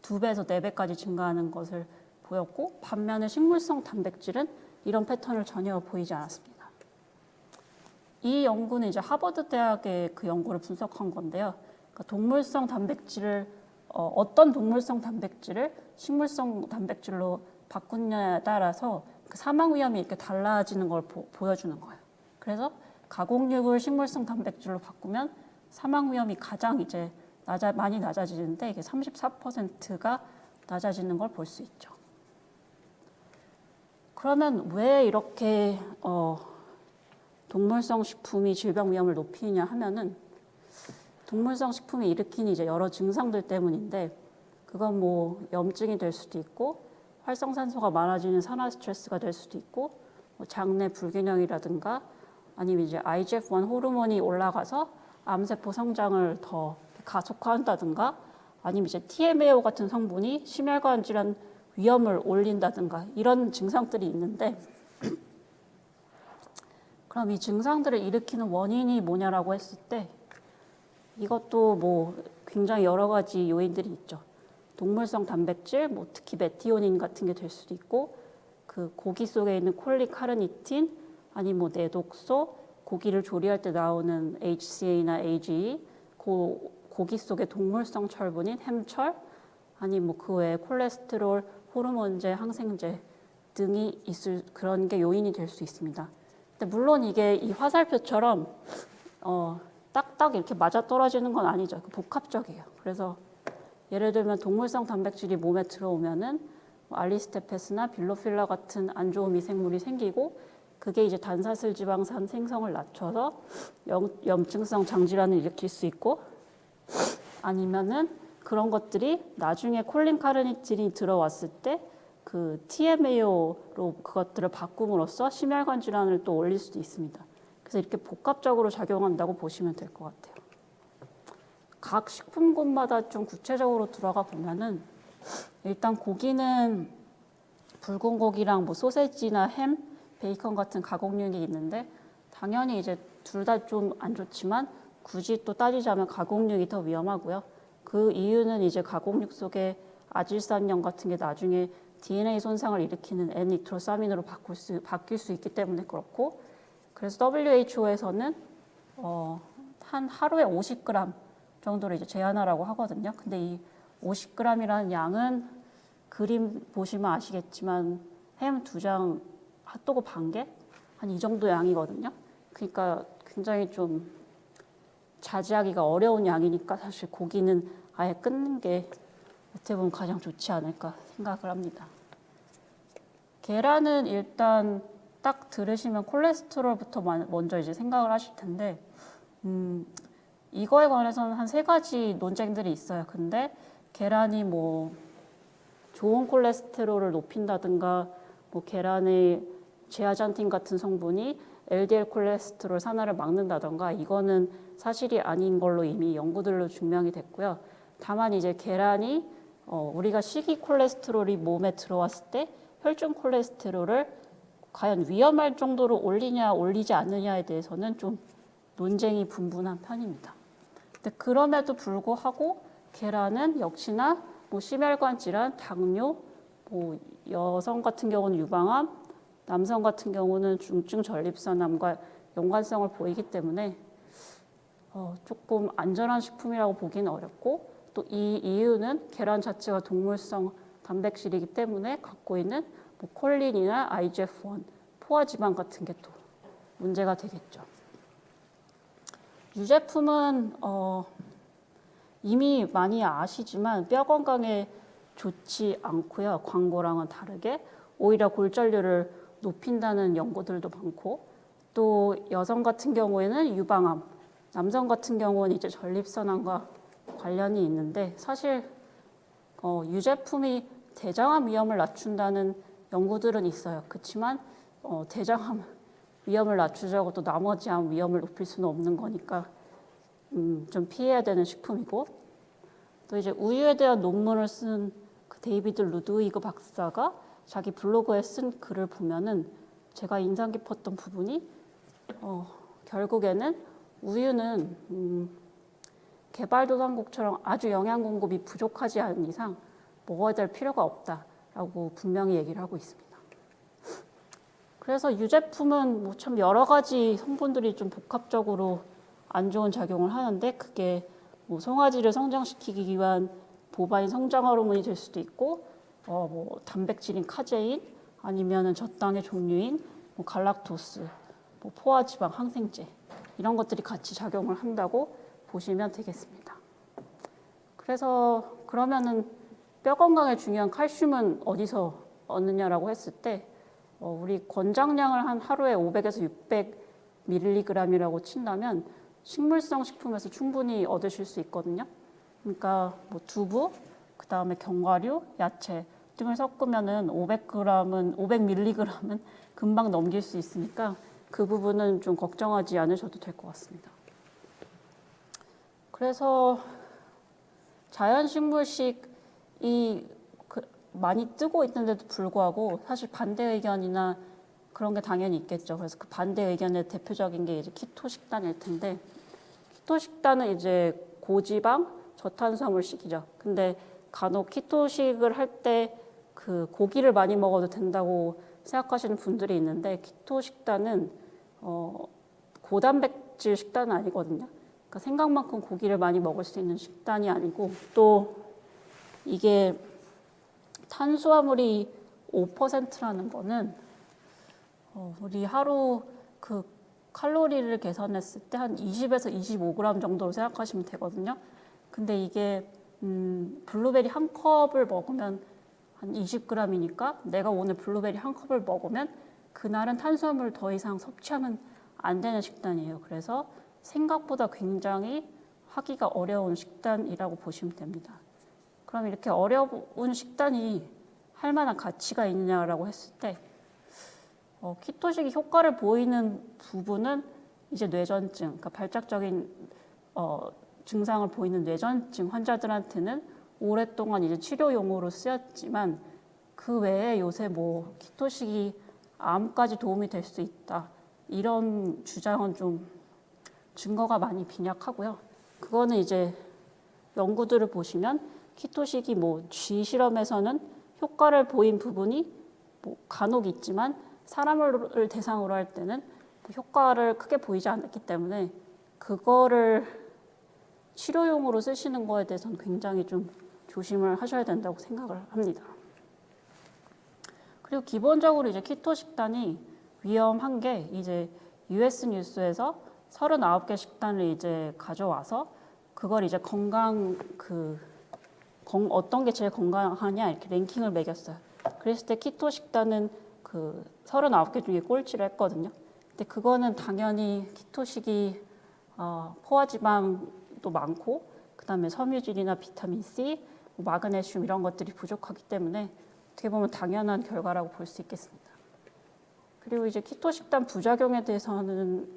두 배에서 4배까지 증가하는 것을 보였고 반면에 식물성 단백질은 이런 패턴을 전혀 보이지 않았습니다. 이 연구는 이제 하버드 대학의 그 연구를 분석한 건데요. 그러니까 동물성 단백질을 어떤 동물성 단백질을 식물성 단백질로 바꾸냐에 따라서 그 사망 위험이 이렇게 달라지는 걸 보여주는 거예요. 그래서 가공육을 식물성 단백질로 바꾸면 사망 위험이 가장 이제 많이 낮아지는데 이게 34%가 낮아지는 걸 볼 수 있죠. 그러면 왜 이렇게 동물성 식품이 질병 위험을 높이냐 하면은 동물성 식품이 일으키는 이제 여러 증상들 때문인데 그건 뭐 염증이 될 수도 있고 활성산소가 많아지는 산화 스트레스가 될 수도 있고 뭐 장내 불균형이라든가 아니면 이제 IGF-1 호르몬이 올라가서 암세포 성장을 더 가속화한다든가 아니면 이제 TMAO 같은 성분이 심혈관 질환 위험을 올린다든가 이런 증상들이 있는데 그럼 이 증상들을 일으키는 원인이 뭐냐라고 했을 때 이것도 뭐 굉장히 여러 가지 요인들이 있죠. 동물성 단백질, 뭐 특히 메티오닌 같은 게 될 수도 있고 그 고기 속에 있는 콜리카르니틴 아니면 뭐 내독소, 고기를 조리할 때 나오는 HCA나 AGE, 고기 속의 동물성 철분인 햄철, 아니면 뭐 그 외에 콜레스테롤, 호르몬제, 항생제 등이 있을 그런 게 요인이 될 수 있습니다. 근데 물론 이게 이 화살표처럼 딱딱 이렇게 맞아 떨어지는 건 아니죠. 복합적이에요. 그래서 예를 들면 동물성 단백질이 몸에 들어오면은 알리스테페스나 빌로필라 같은 안 좋은 미생물이 생기고 그게 이제 단사슬 지방산 생성을 낮춰서 염증성 장질환을 일으킬 수 있고 아니면은 그런 것들이 나중에 콜린 카르니틴이 들어왔을 때 그 TMAO로 그것들을 바꿈으로써 심혈관 질환을 또 올릴 수도 있습니다. 그래서 이렇게 복합적으로 작용한다고 보시면 될 것 같아요. 각 식품군마다 좀 구체적으로 들어가 보면은 일단 고기는 붉은 고기랑 뭐 소세지나 햄, 베이컨 같은 가공육이 있는데 당연히 이제 둘 다 좀 안 좋지만 굳이 또 따지자면 가공육이 더 위험하고요. 그 이유는 이제 가공육 속에 아질산염 같은 게 나중에 DNA 손상을 일으키는 N니트로사민으로 바뀔 수 있기 때문에 그렇고, 그래서 WHO에서는 한 하루에 50g 정도를 이제 제한하라고 하거든요. 근데 이 50g이라는 양은 그림 보시면 아시겠지만 햄 2장, 핫도그 반 개? 한 이 정도 양이거든요. 그러니까 굉장히 좀 자제하기가 어려운 양이니까 사실 고기는 아예 끊는 게 어떻게 보면 가장 좋지 않을까 생각을 합니다. 계란은 일단 딱 들으시면 콜레스테롤부터 먼저 이제 생각을 하실 텐데, 이거에 관해서는 한 3가지 논쟁들이 있어요. 근데 계란이 뭐 좋은 콜레스테롤을 높인다든가, 뭐 계란의 제아잔틴 같은 성분이 LDL 콜레스테롤 산화를 막는다든가, 이거는 사실이 아닌 걸로 이미 연구들로 증명이 됐고요. 다만 이제 계란이 우리가 식이 콜레스테롤이 몸에 들어왔을 때 혈중 콜레스테롤을 과연 위험할 정도로 올리냐 올리지 않느냐에 대해서는 좀 논쟁이 분분한 편입니다. 근데 그럼에도 불구하고 계란은 역시나 뭐 심혈관 질환, 당뇨, 뭐 여성 같은 경우는 유방암, 남성 같은 경우는 중증 전립선암과 연관성을 보이기 때문에 조금 안전한 식품이라고 보기는 어렵고, 또 이 이유는 계란 자체가 동물성 단백질이기 때문에 갖고 있는 뭐 콜린이나 IGF-1, 포화지방 같은 게 또 문제가 되겠죠. 유제품은 이미 많이 아시지만 뼈 건강에 좋지 않고요. 광고랑은 다르게 오히려 골절률을 높인다는 연구들도 많고, 또 여성 같은 경우에는 유방암, 남성 같은 경우는 이제 전립선암과 관련이 있는데, 사실 유제품이 대장암 위험을 낮춘다는 연구들은 있어요. 그렇지만 대장암 위험을 낮추자고 또 나머지 암 위험을 높일 수는 없는 거니까 좀 피해야 되는 식품이고, 또 이제 우유에 대한 논문을 쓴 그 데이비드 루드위그 박사가 자기 블로그에 쓴 글을 보면은 제가 인상 깊었던 부분이 결국에는 우유는 개발도상국처럼 아주 영양 공급이 부족하지 않은 이상 먹어야 될 필요가 없다라고 분명히 얘기를 하고 있습니다. 그래서 유제품은 뭐 참 여러 가지 성분들이 좀 복합적으로 안 좋은 작용을 하는데, 그게 뭐 송아지를 성장시키기 위한 보바인 성장 호르몬이 될 수도 있고, 뭐 단백질인 카제인, 아니면은 젖당의 종류인 뭐 갈락토스, 뭐 포화지방, 항생제, 이런 것들이 같이 작용을 한다고 보시면 되겠습니다. 그래서 그러면은 뼈 건강에 중요한 칼슘은 어디서 얻느냐라고 했을 때, 우리 권장량을 한 하루에 500에서 600mg이라고 친다면 식물성 식품에서 충분히 얻으실 수 있거든요. 그러니까 뭐 두부, 그 다음에 견과류, 야채 등을 섞으면은 500mg은 금방 넘길 수 있으니까 그 부분은 좀 걱정하지 않으셔도 될 것 같습니다. 그래서 자연식물식이 많이 뜨고 있는데도 불구하고 사실 반대 의견이나 그런 게 당연히 있겠죠. 그래서 그 반대 의견의 대표적인 게 이제 키토 식단일 텐데, 키토 식단은 이제 고지방, 저탄수화물식이죠. 근데 간혹 키토식을 할 때 그 고기를 많이 먹어도 된다고 생각하시는 분들이 있는데, 키토 식단은 고단백질 식단은 아니거든요. 그러니까 생각만큼 고기를 많이 먹을 수 있는 식단이 아니고, 또 이게 탄수화물이 5%라는 거는 우리 하루 그 칼로리를 계산했을 때 한 20에서 25g 정도로 생각하시면 되거든요. 근데 이게 블루베리 한 컵을 먹으면 한 20g이니까 내가 오늘 블루베리 한 컵을 먹으면 그날은 탄수화물을 더 이상 섭취하면 안 되는 식단이에요. 그래서 생각보다 굉장히 하기가 어려운 식단이라고 보시면 됩니다. 그럼 이렇게 어려운 식단이 할 만한 가치가 있느냐라고 했을 때, 키토식이 효과를 보이는 부분은 이제 뇌전증, 그러니까 발작적인 증상을 보이는 뇌전증 환자들한테는 오랫동안 이제 치료용으로 쓰였지만, 그 외에 요새 뭐 키토식이 암까지 도움이 될 수 있다, 이런 주장은 좀 증거가 많이 빈약하고요. 그거는 이제 연구들을 보시면 키토식이 뭐 쥐 실험에서는 효과를 보인 부분이 뭐 간혹 있지만 사람을 대상으로 할 때는 효과를 크게 보이지 않았기 때문에 그거를 치료용으로 쓰시는 거에 대해서는 굉장히 좀 조심을 하셔야 된다고 생각을 합니다. 그리고 기본적으로 이제 키토 식단이 위험한 게 이제 US 뉴스에서 39개 식단을 이제 가져와서 그걸 이제 어떤 게 제일 건강하냐 이렇게 랭킹을 매겼어요. 그랬을 때 키토 식단은 그 39개 중에 꼴찌를 했거든요. 근데 그거는 당연히 키토식이 포화지방도 많고 그다음에 섬유질이나 비타민 C, 마그네슘 이런 것들이 부족하기 때문에 어떻게 보면 당연한 결과라고 볼 수 있겠습니다. 그리고 이제 키토 식단 부작용에 대해서는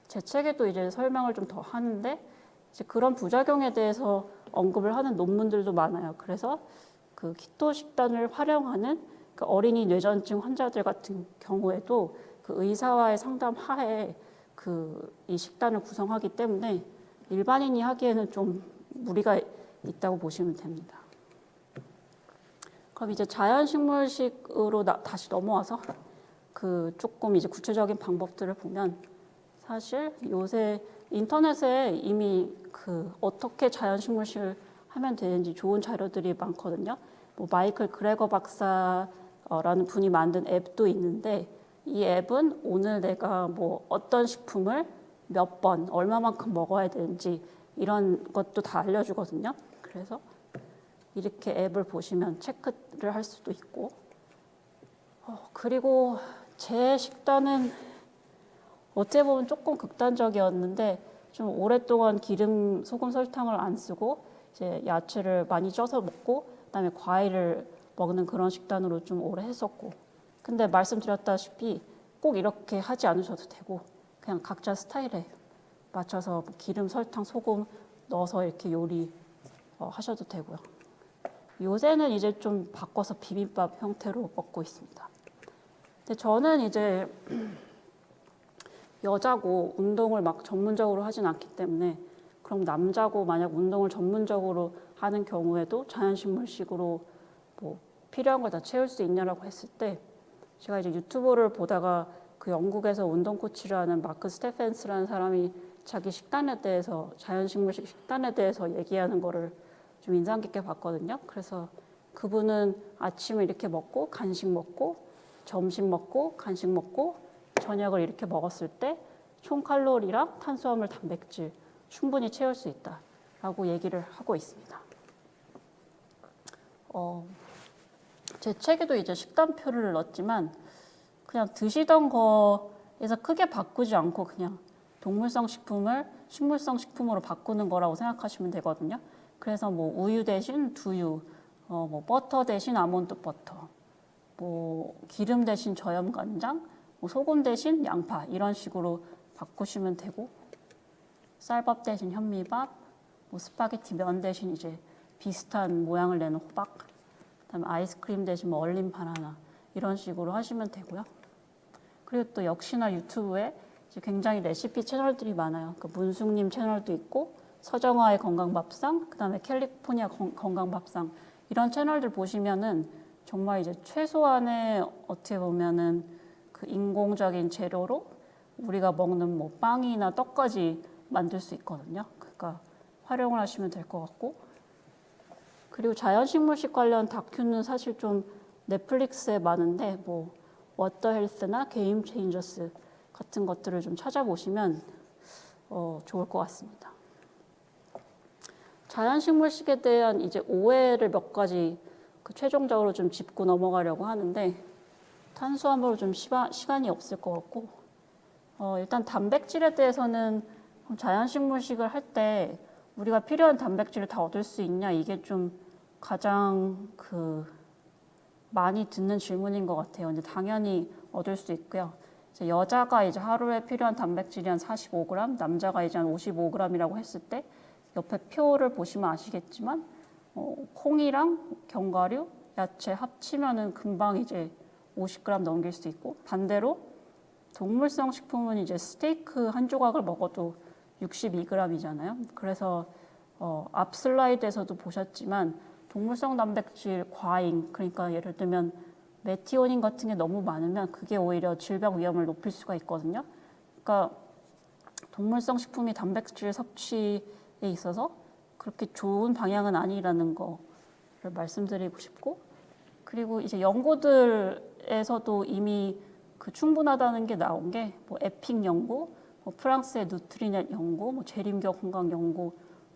제 책에도 이제 설명을 좀 더 하는데 이제 그런 부작용에 대해서 언급을 하는 논문들도 많아요. 그래서 그 키토 식단을 활용하는 그 어린이 뇌전증 환자들 같은 경우에도 그 의사와의 상담 하에 이 식단을 구성하기 때문에 일반인이 하기에는 좀 무리가 있다고 보시면 됩니다. 그럼 이제 자연식물식으로 다시 넘어와서 그 조금 이제 구체적인 방법들을 보면 사실 요새 인터넷에 이미 그 어떻게 자연식물식을 하면 되는지 좋은 자료들이 많거든요. 뭐 마이클 그레거 박사라는 분이 만든 앱도 있는데 이 앱은 오늘 내가 뭐 어떤 식품을 몇 번, 얼마만큼 먹어야 되는지 이런 것도 다 알려주거든요. 그래서 이렇게 앱을 보시면 체크를 할 수도 있고 그리고 제 식단은 어떻게 보면 조금 극단적이었는데 좀 오랫동안 기름, 소금, 설탕을 안 쓰고 이제 야채를 많이 쪄서 먹고 그다음에 과일을 먹는 그런 식단으로 좀 오래 했었고 근데 말씀드렸다시피 꼭 이렇게 하지 않으셔도 되고 그냥 각자 스타일에 맞춰서 기름, 설탕, 소금 넣어서 이렇게 요리 하셔도 되고요. 요새는 이제 좀 바꿔서 비빔밥 형태로 먹고 있습니다. 근데 저는 이제 여자고 운동을 막 전문적으로 하진 않기 때문에 그럼 남자고 만약 운동을 전문적으로 하는 경우에도 자연식물식으로 뭐 필요한 걸 다 채울 수 있냐라고 했을 때 제가 이제 유튜브를 보다가 그 영국에서 운동 코치를 하는 마크 스테펜스라는 사람이 자기 식단에 대해서 자연식물식 식단에 대해서 얘기하는 거를 좀 인상 깊게 봤거든요. 그래서 그분은 아침을 이렇게 먹고 간식 먹고 점심 먹고 간식 먹고 저녁을 이렇게 먹었을 때 총 칼로리랑 탄수화물, 단백질 충분히 채울 수 있다라고 얘기를 하고 있습니다. 제 책에도 이제 식단표를 넣었지만 그냥 드시던 거에서 크게 바꾸지 않고 그냥 동물성 식품을 식물성 식품으로 바꾸는 거라고 생각하시면 되거든요. 그래서 뭐 우유 대신 두유, 뭐 버터 대신 아몬드 버터, 뭐 기름 대신 저염 간장, 뭐 소금 대신 양파 이런 식으로 바꾸시면 되고 쌀밥 대신 현미밥, 뭐 스파게티 면 대신 이제 비슷한 모양을 내는 호박, 그다음에 아이스크림 대신 뭐 얼린 바나나 이런 식으로 하시면 되고요. 그리고 또 역시나 유튜브에 이제 굉장히 레시피 채널들이 많아요. 그 문숙님 채널도 있고 서정화의 건강밥상, 그다음에 캘리포니아 건강밥상 이런 채널들 보시면은 정말 이제 최소한의 어떻게 보면은 그 인공적인 재료로 우리가 먹는 뭐 빵이나 떡까지 만들 수 있거든요. 그러니까 활용을 하시면 될 것 같고 그리고 자연식물식 관련 다큐는 사실 좀 넷플릭스에 많은데 뭐 워터 헬스나 게임 체인저스 같은 것들을 좀 찾아보시면 좋을 것 같습니다. 자연식물식에 대한 이제 오해를 몇 가지 최종적으로 좀 짚고 넘어가려고 하는데 탄수화물은 좀 시간이 없을 것 같고 일단 단백질에 대해서는 자연식물식을 할 때 우리가 필요한 단백질을 다 얻을 수 있냐 이게 좀 가장 많이 듣는 질문인 것 같아요. 근데 당연히 얻을 수 있고요. 이제 여자가 이제 하루에 필요한 단백질이 한 45g, 남자가 이제 한 55g이라고 했을 때 옆에 표를 보시면 아시겠지만 콩이랑 견과류, 야채 합치면은 금방 이제 50g 넘길 수 있고 반대로 동물성 식품은 이제 스테이크 한 조각을 먹어도 62g이잖아요. 그래서 앞 슬라이드에서도 보셨지만 동물성 단백질 과잉, 그러니까 예를 들면 메티오닌 같은 게 너무 많으면 그게 오히려 질병 위험을 높일 수가 있거든요. 그러니까 동물성 식품이 단백질 섭취에 있어서 그렇게 좋은 방향은 아니라는 거를 말씀드리고 싶고, 그리고 이제 연구들에서도 이미 그 충분하다는 게 나온 게 뭐 에픽 연구, 뭐 프랑스의 누트리넷 연구, 뭐 재림교 건강 연구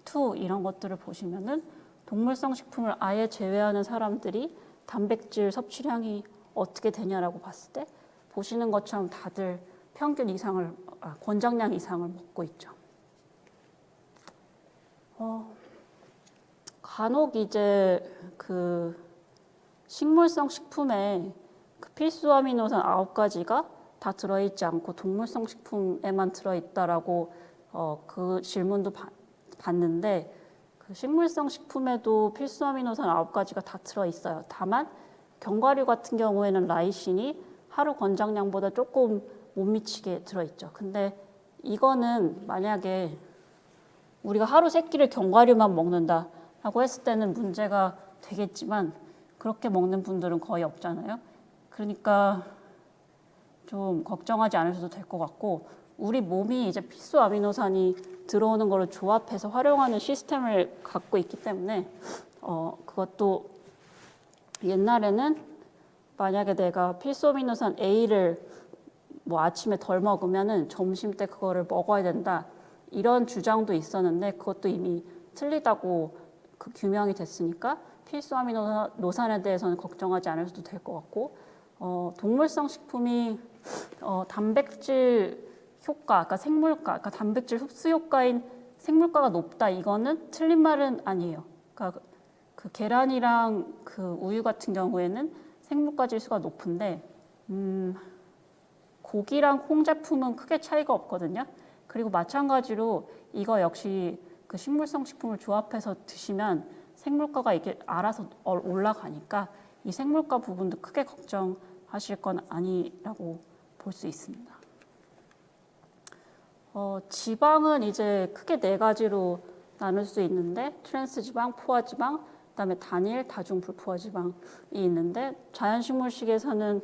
2 이런 것들을 보시면은 동물성 식품을 아예 제외하는 사람들이 단백질 섭취량이 어떻게 되냐라고 봤을 때 보시는 것처럼 다들 평균 이상을 권장량 이상을 먹고 있죠. 간혹 이제 그 식물성 식품에 그 필수 아미노산 9가지가 다 들어있지 않고 동물성 식품에만 들어있다라고 그 질문도 봤는데, 그 식물성 식품에도 필수 아미노산 9가지가 다 들어있어요. 다만 견과류 같은 경우에는 라이신이 하루 권장량보다 조금 못 미치게 들어있죠. 근데 이거는 만약에 우리가 하루 3끼를 견과류만 먹는다라고 했을 때는 문제가 되겠지만 그렇게 먹는 분들은 거의 없잖아요. 그러니까 좀 걱정하지 않으셔도 될 것 같고, 우리 몸이 이제 필수 아미노산이 들어오는 거를 조합해서 활용하는 시스템을 갖고 있기 때문에 그것도 옛날에는 만약에 내가 필수 아미노산 A를 뭐 아침에 덜 먹으면은 점심 때 그거를 먹어야 된다 이런 주장도 있었는데 그것도 이미 틀리다고 그 규명이 됐으니까 필수 아미노산에 대해서는 걱정하지 않으셔도 될 것 같고, 동물성 식품이 단백질 효과, 그러니까 생물가, 그러니까 단백질 흡수 효과인 생물가가 높다, 이거는 틀린 말은 아니에요. 그러니까 그 계란이랑 그 우유 같은 경우에는 생물가 지수가 높은데 고기랑 콩 제품은 크게 차이가 없거든요. 그리고 마찬가지로 이거 역시 그 식물성 식품을 조합해서 드시면 생물가가 이게 알아서 올라가니까 이 생물가 부분도 크게 걱정하실 건 아니라고 볼 수 있습니다. 지방은 이제 크게 4가지로 나눌 수 있는데 트랜스 지방, 포화 지방, 그다음에 단일, 다중 불포화 지방이 있는데 자연식물식에서는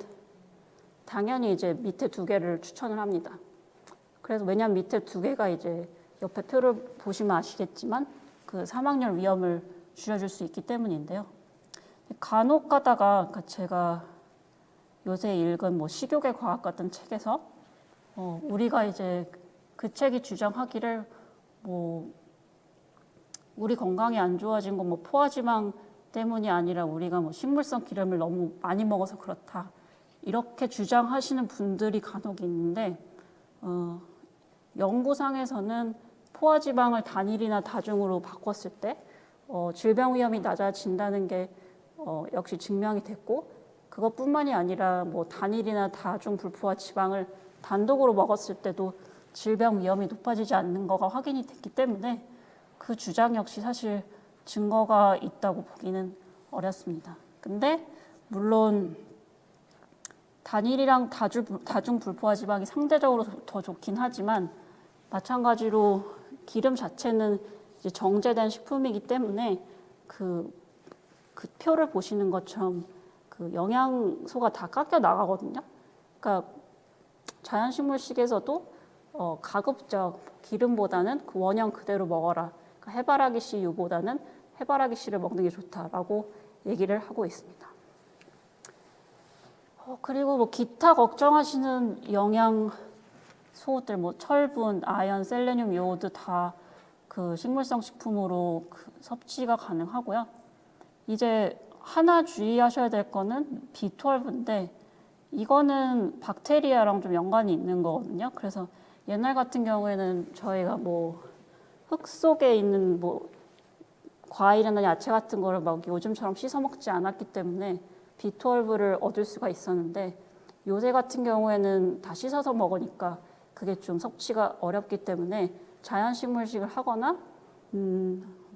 당연히 이제 밑에 2개를 추천을 합니다. 그래서 왜냐하면 밑에 2개가 이제 옆에 표를 보시면 아시겠지만 그 사망률 위험을 줄여줄 수 있기 때문인데요. 간혹 가다가 제가 요새 읽은 뭐 식욕의 과학 같은 책에서 우리가 이제 그 책이 주장하기를 뭐 우리 건강이 안 좋아진 건 뭐 포화지방 때문이 아니라 우리가 뭐 식물성 기름을 너무 많이 먹어서 그렇다 이렇게 주장하시는 분들이 간혹 있는데 연구상에서는 포화지방을 단일이나 다중으로 바꿨을 때 질병 위험이 낮아진다는 게 역시 증명이 됐고, 그것뿐만이 아니라 뭐 단일이나 다중 불포화 지방을 단독으로 먹었을 때도 질병 위험이 높아지지 않는 거가 확인이 됐기 때문에 그 주장 역시 사실 증거가 있다고 보기는 어렵습니다. 근데 물론 단일이랑 다중 불포화 지방이 상대적으로 더 좋긴 하지만 마찬가지로 기름 자체는 이제 정제된 식품이기 때문에 그 표를 보시는 것처럼 그 영양소가 다 깎여 나가거든요. 그러니까 자연식물식에서도 가급적 기름보다는 그 원형 그대로 먹어라. 그러니까 해바라기 씨 유보다는 해바라기 씨를 먹는 게 좋다라고 얘기를 하고 있습니다. 그리고 뭐 기타 걱정하시는 영양소들, 뭐 철분, 아연, 셀레늄, 요오드 다 그 식물성 식품으로 그 섭취가 가능하고요. 이제 하나 주의하셔야 될 거는 B12인데 이거는 박테리아랑 좀 연관이 있는 거거든요. 그래서 옛날 같은 경우에는 저희가 뭐 흙 속에 있는 뭐 과일이나 야채 같은 거를 막 요즘처럼 씻어 먹지 않았기 때문에 B12를 얻을 수가 있었는데 요새 같은 경우에는 다 씻어서 먹으니까 그게 좀 섭취가 어렵기 때문에 자연식물식을 하거나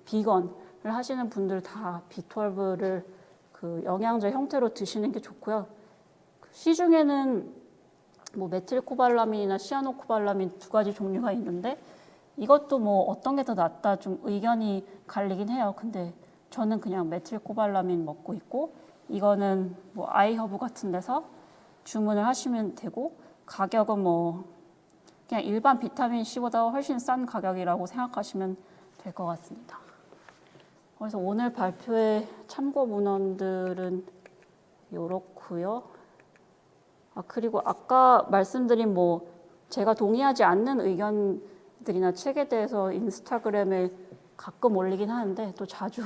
비건을 하시는 분들 다 B12를 그 영양제 형태로 드시는 게 좋고요. 시중에는 뭐 메틸코발라민이나 시아노코발라민 두 가지 종류가 있는데 이것도 뭐 어떤 게 더 낫다 좀 의견이 갈리긴 해요. 근데 저는 그냥 메틸코발라민 먹고 있고 이거는 뭐 아이허브 같은 데서 주문을 하시면 되고 가격은 뭐 그냥 일반 비타민 C보다 훨씬 싼 가격이라고 생각하시면 될 것 같습니다. 그래서 오늘 발표의 참고 문헌들은 이렇고요. 그리고 아까 말씀드린 뭐 제가 동의하지 않는 의견들이나 책에 대해서 인스타그램에 가끔 올리긴 하는데 또 자주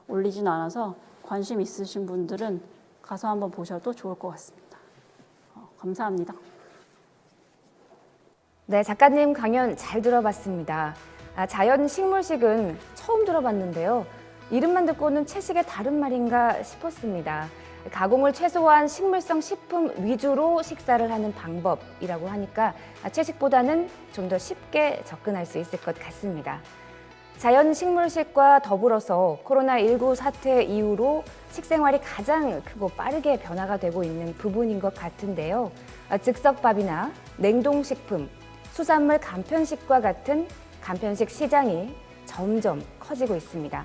올리진 않아서 관심 있으신 분들은 가서 한번 보셔도 좋을 것 같습니다. 감사합니다. 네, 작가님 강연 잘 들어봤습니다. 자연 식물식은 처음 들어봤는데요. 이름만 듣고는 채식의 다른 말인가 싶었습니다. 가공을 최소화한 식물성 식품 위주로 식사를 하는 방법이라고 하니까 채식보다는 좀 더 쉽게 접근할 수 있을 것 같습니다. 자연 식물식과 더불어서 코로나19 사태 이후로 식생활이 가장 크고 빠르게 변화가 되고 있는 부분인 것 같은데요. 즉석밥이나 냉동식품, 수산물 간편식과 같은 간편식 시장이 점점 커지고 있습니다.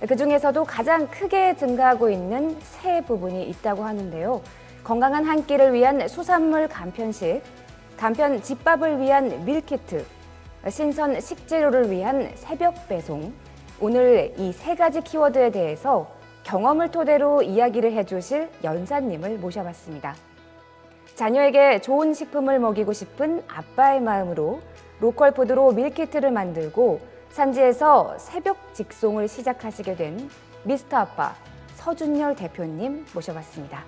그중에서도 가장 크게 증가하고 있는 세 부분이 있다고 하는데요. 건강한 한 끼를 위한 수산물 간편식, 간편 집밥을 위한 밀키트, 신선 식재료를 위한 새벽 배송. 오늘 이 세 가지 키워드에 대해서 경험을 토대로 이야기를 해주실 연사님을 모셔봤습니다. 자녀에게 좋은 식품을 먹이고 싶은 아빠의 마음으로 로컬 푸드로 밀키트를 만들고 산지에서 새벽 직송을 시작하시게 된 미스터 아빠 서준열 대표님 모셔봤습니다.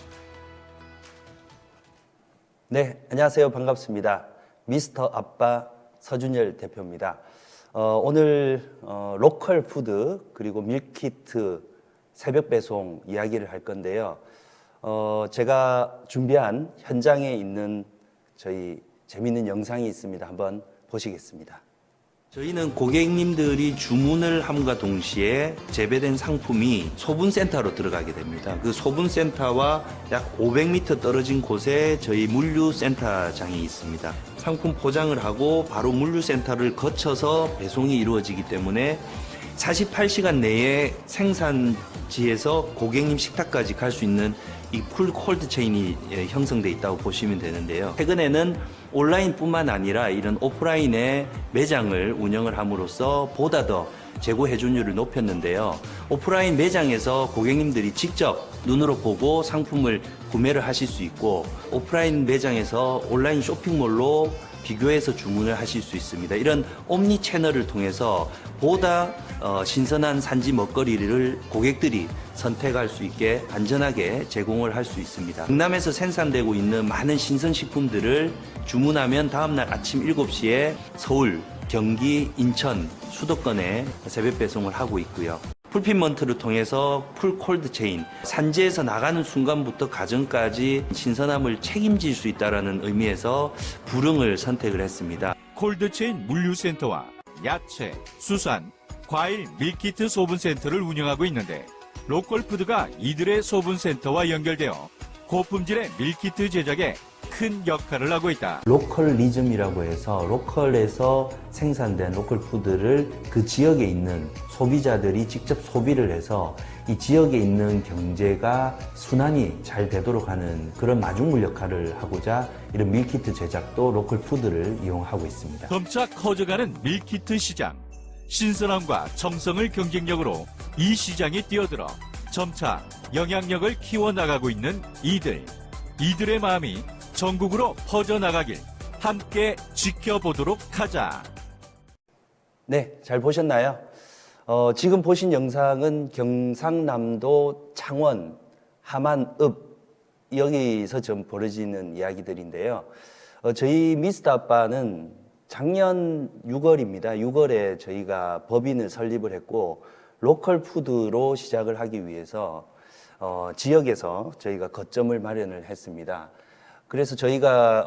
네, 안녕하세요. 반갑습니다. 미스터 아빠 서준열 대표입니다. 오늘 로컬 푸드 그리고 밀키트 새벽 배송 이야기를 할 건데요. 제가 준비한 현장에 있는 저희 재미있는 영상이 있습니다. 한번 보시겠습니다. 저희는 고객님들이 주문을 함과 동시에 재배된 상품이 소분센터로 들어가게 됩니다. 그 소분센터와 약 500m 떨어진 곳에 저희 물류센터장이 있습니다. 상품 포장을 하고 바로 물류센터를 거쳐서 배송이 이루어지기 때문에 48시간 내에 생산지에서 고객님 식탁까지 갈 수 있는 이 풀 콜드 체인이 형성돼 있다고 보시면 되는데요. 최근에는 온라인뿐만 아니라 이런 오프라인의 매장을 운영을 함으로써 보다 더 재고 회전율을 높였는데요. 오프라인 매장에서 고객님들이 직접 눈으로 보고 상품을 구매를 하실 수 있고 오프라인 매장에서 온라인 쇼핑몰로 비교해서 주문을 하실 수 있습니다. 이런 옴니 채널을 통해서 보다 신선한 산지 먹거리를 고객들이 선택할 수 있게 안전하게 제공을 할 수 있습니다. 경남에서 생산되고 있는 많은 신선식품들을 주문하면 다음날 아침 7시에 서울, 경기, 인천, 수도권에 새벽 배송을 하고 있고요. 풀피먼트를 통해서 풀 콜드 체인, 산지에서 나가는 순간부터 가정까지 신선함을 책임질 수 있다는 의미에서 불응을 선택을 했습니다. 콜드체인 물류센터와 야채, 수산, 과일, 밀키트 소분센터를 운영하고 있는데 로컬푸드가 이들의 소분센터와 연결되어 고품질의 밀키트 제작에 큰 역할을 하고 있다. 로컬리즘이라고 해서 로컬에서 생산된 로컬푸드를 그 지역에 있는 소비자들이 직접 소비를 해서 이 지역에 있는 경제가 순환이 잘 되도록 하는 그런 마중물 역할을 하고자 이런 밀키트 제작도 로컬푸드를 이용하고 있습니다. 점차 커져가는 밀키트 시장. 신선함과 정성을 경쟁력으로 이 시장에 뛰어들어 점차 영향력을 키워나가고 있는 이들의 마음이 전국으로 퍼져나가길 함께 지켜보도록 하자. 네, 잘 보셨나요? 지금 보신 영상은 경상남도 창원, 함안읍 여기서 좀 벌어지는 이야기들인데요. 저희 미스터 아빠는 작년 6월입니다. 6월에 저희가 법인을 설립을 했고 로컬 푸드로 시작을 하기 위해서 지역에서 저희가 거점을 마련을 했습니다. 그래서 저희가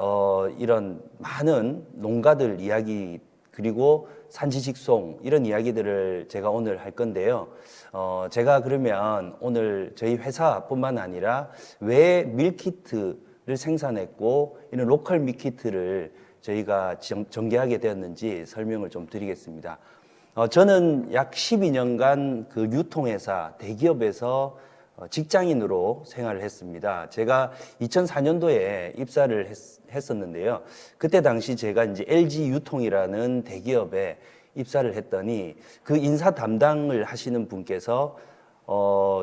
이런 많은 농가들 이야기 그리고 산지 직송 이런 이야기들을 제가 오늘 할 건데요. 제가 그러면 오늘 저희 회사뿐만 아니라 왜 밀키트 생산했고 이런 로컬 밀키트를 저희가 전개하게 되었는지 설명을 좀 드리겠습니다. 저는 약 12년간 그 유통회사 대기업에서 직장인으로 생활을 했습니다. 제가 2004년도에 입사를 했었는데요. 그때 당시 제가 이제 LG 유통이라는 대기업에 입사를 했더니 그 인사 담당을 하시는 분께서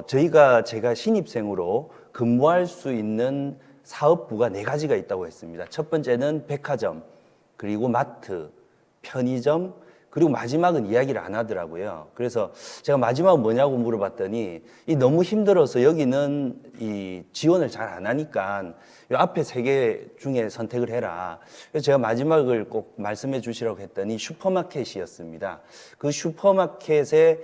제가 신입생으로 근무할 수 있는 사업부가 4가지가 있다고 했습니다. 첫 번째는 백화점, 그리고 마트, 편의점, 그리고 마지막은 이야기를 안 하더라고요. 그래서 제가 마지막은 뭐냐고 물어봤더니 너무 힘들어서 여기는 이 지원을 잘 안 하니까 이 앞에 3개 중에 선택을 해라. 그래서 제가 마지막을 꼭 말씀해 주시라고 했더니 슈퍼마켓이었습니다. 그 슈퍼마켓에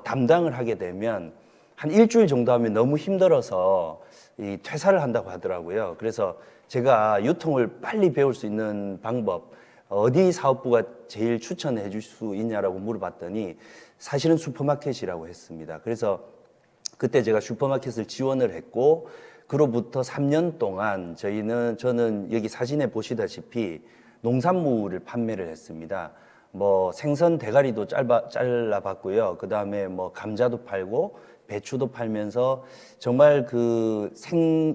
담당을 하게 되면 한 일주일 정도 하면 너무 힘들어서 퇴사를 한다고 하더라고요. 그래서 제가 유통을 빨리 배울 수 있는 방법, 어디 사업부가 제일 추천해 줄 수 있냐라고 물어봤더니 사실은 슈퍼마켓이라고 했습니다. 그래서 그때 제가 슈퍼마켓을 지원을 했고 그로부터 3년 동안 저는 여기 사진에 보시다시피 농산물을 판매를 했습니다. 뭐 생선 대가리도 잘라봤고요. 그 다음에 뭐 감자도 팔고 배추도 팔면서 정말 그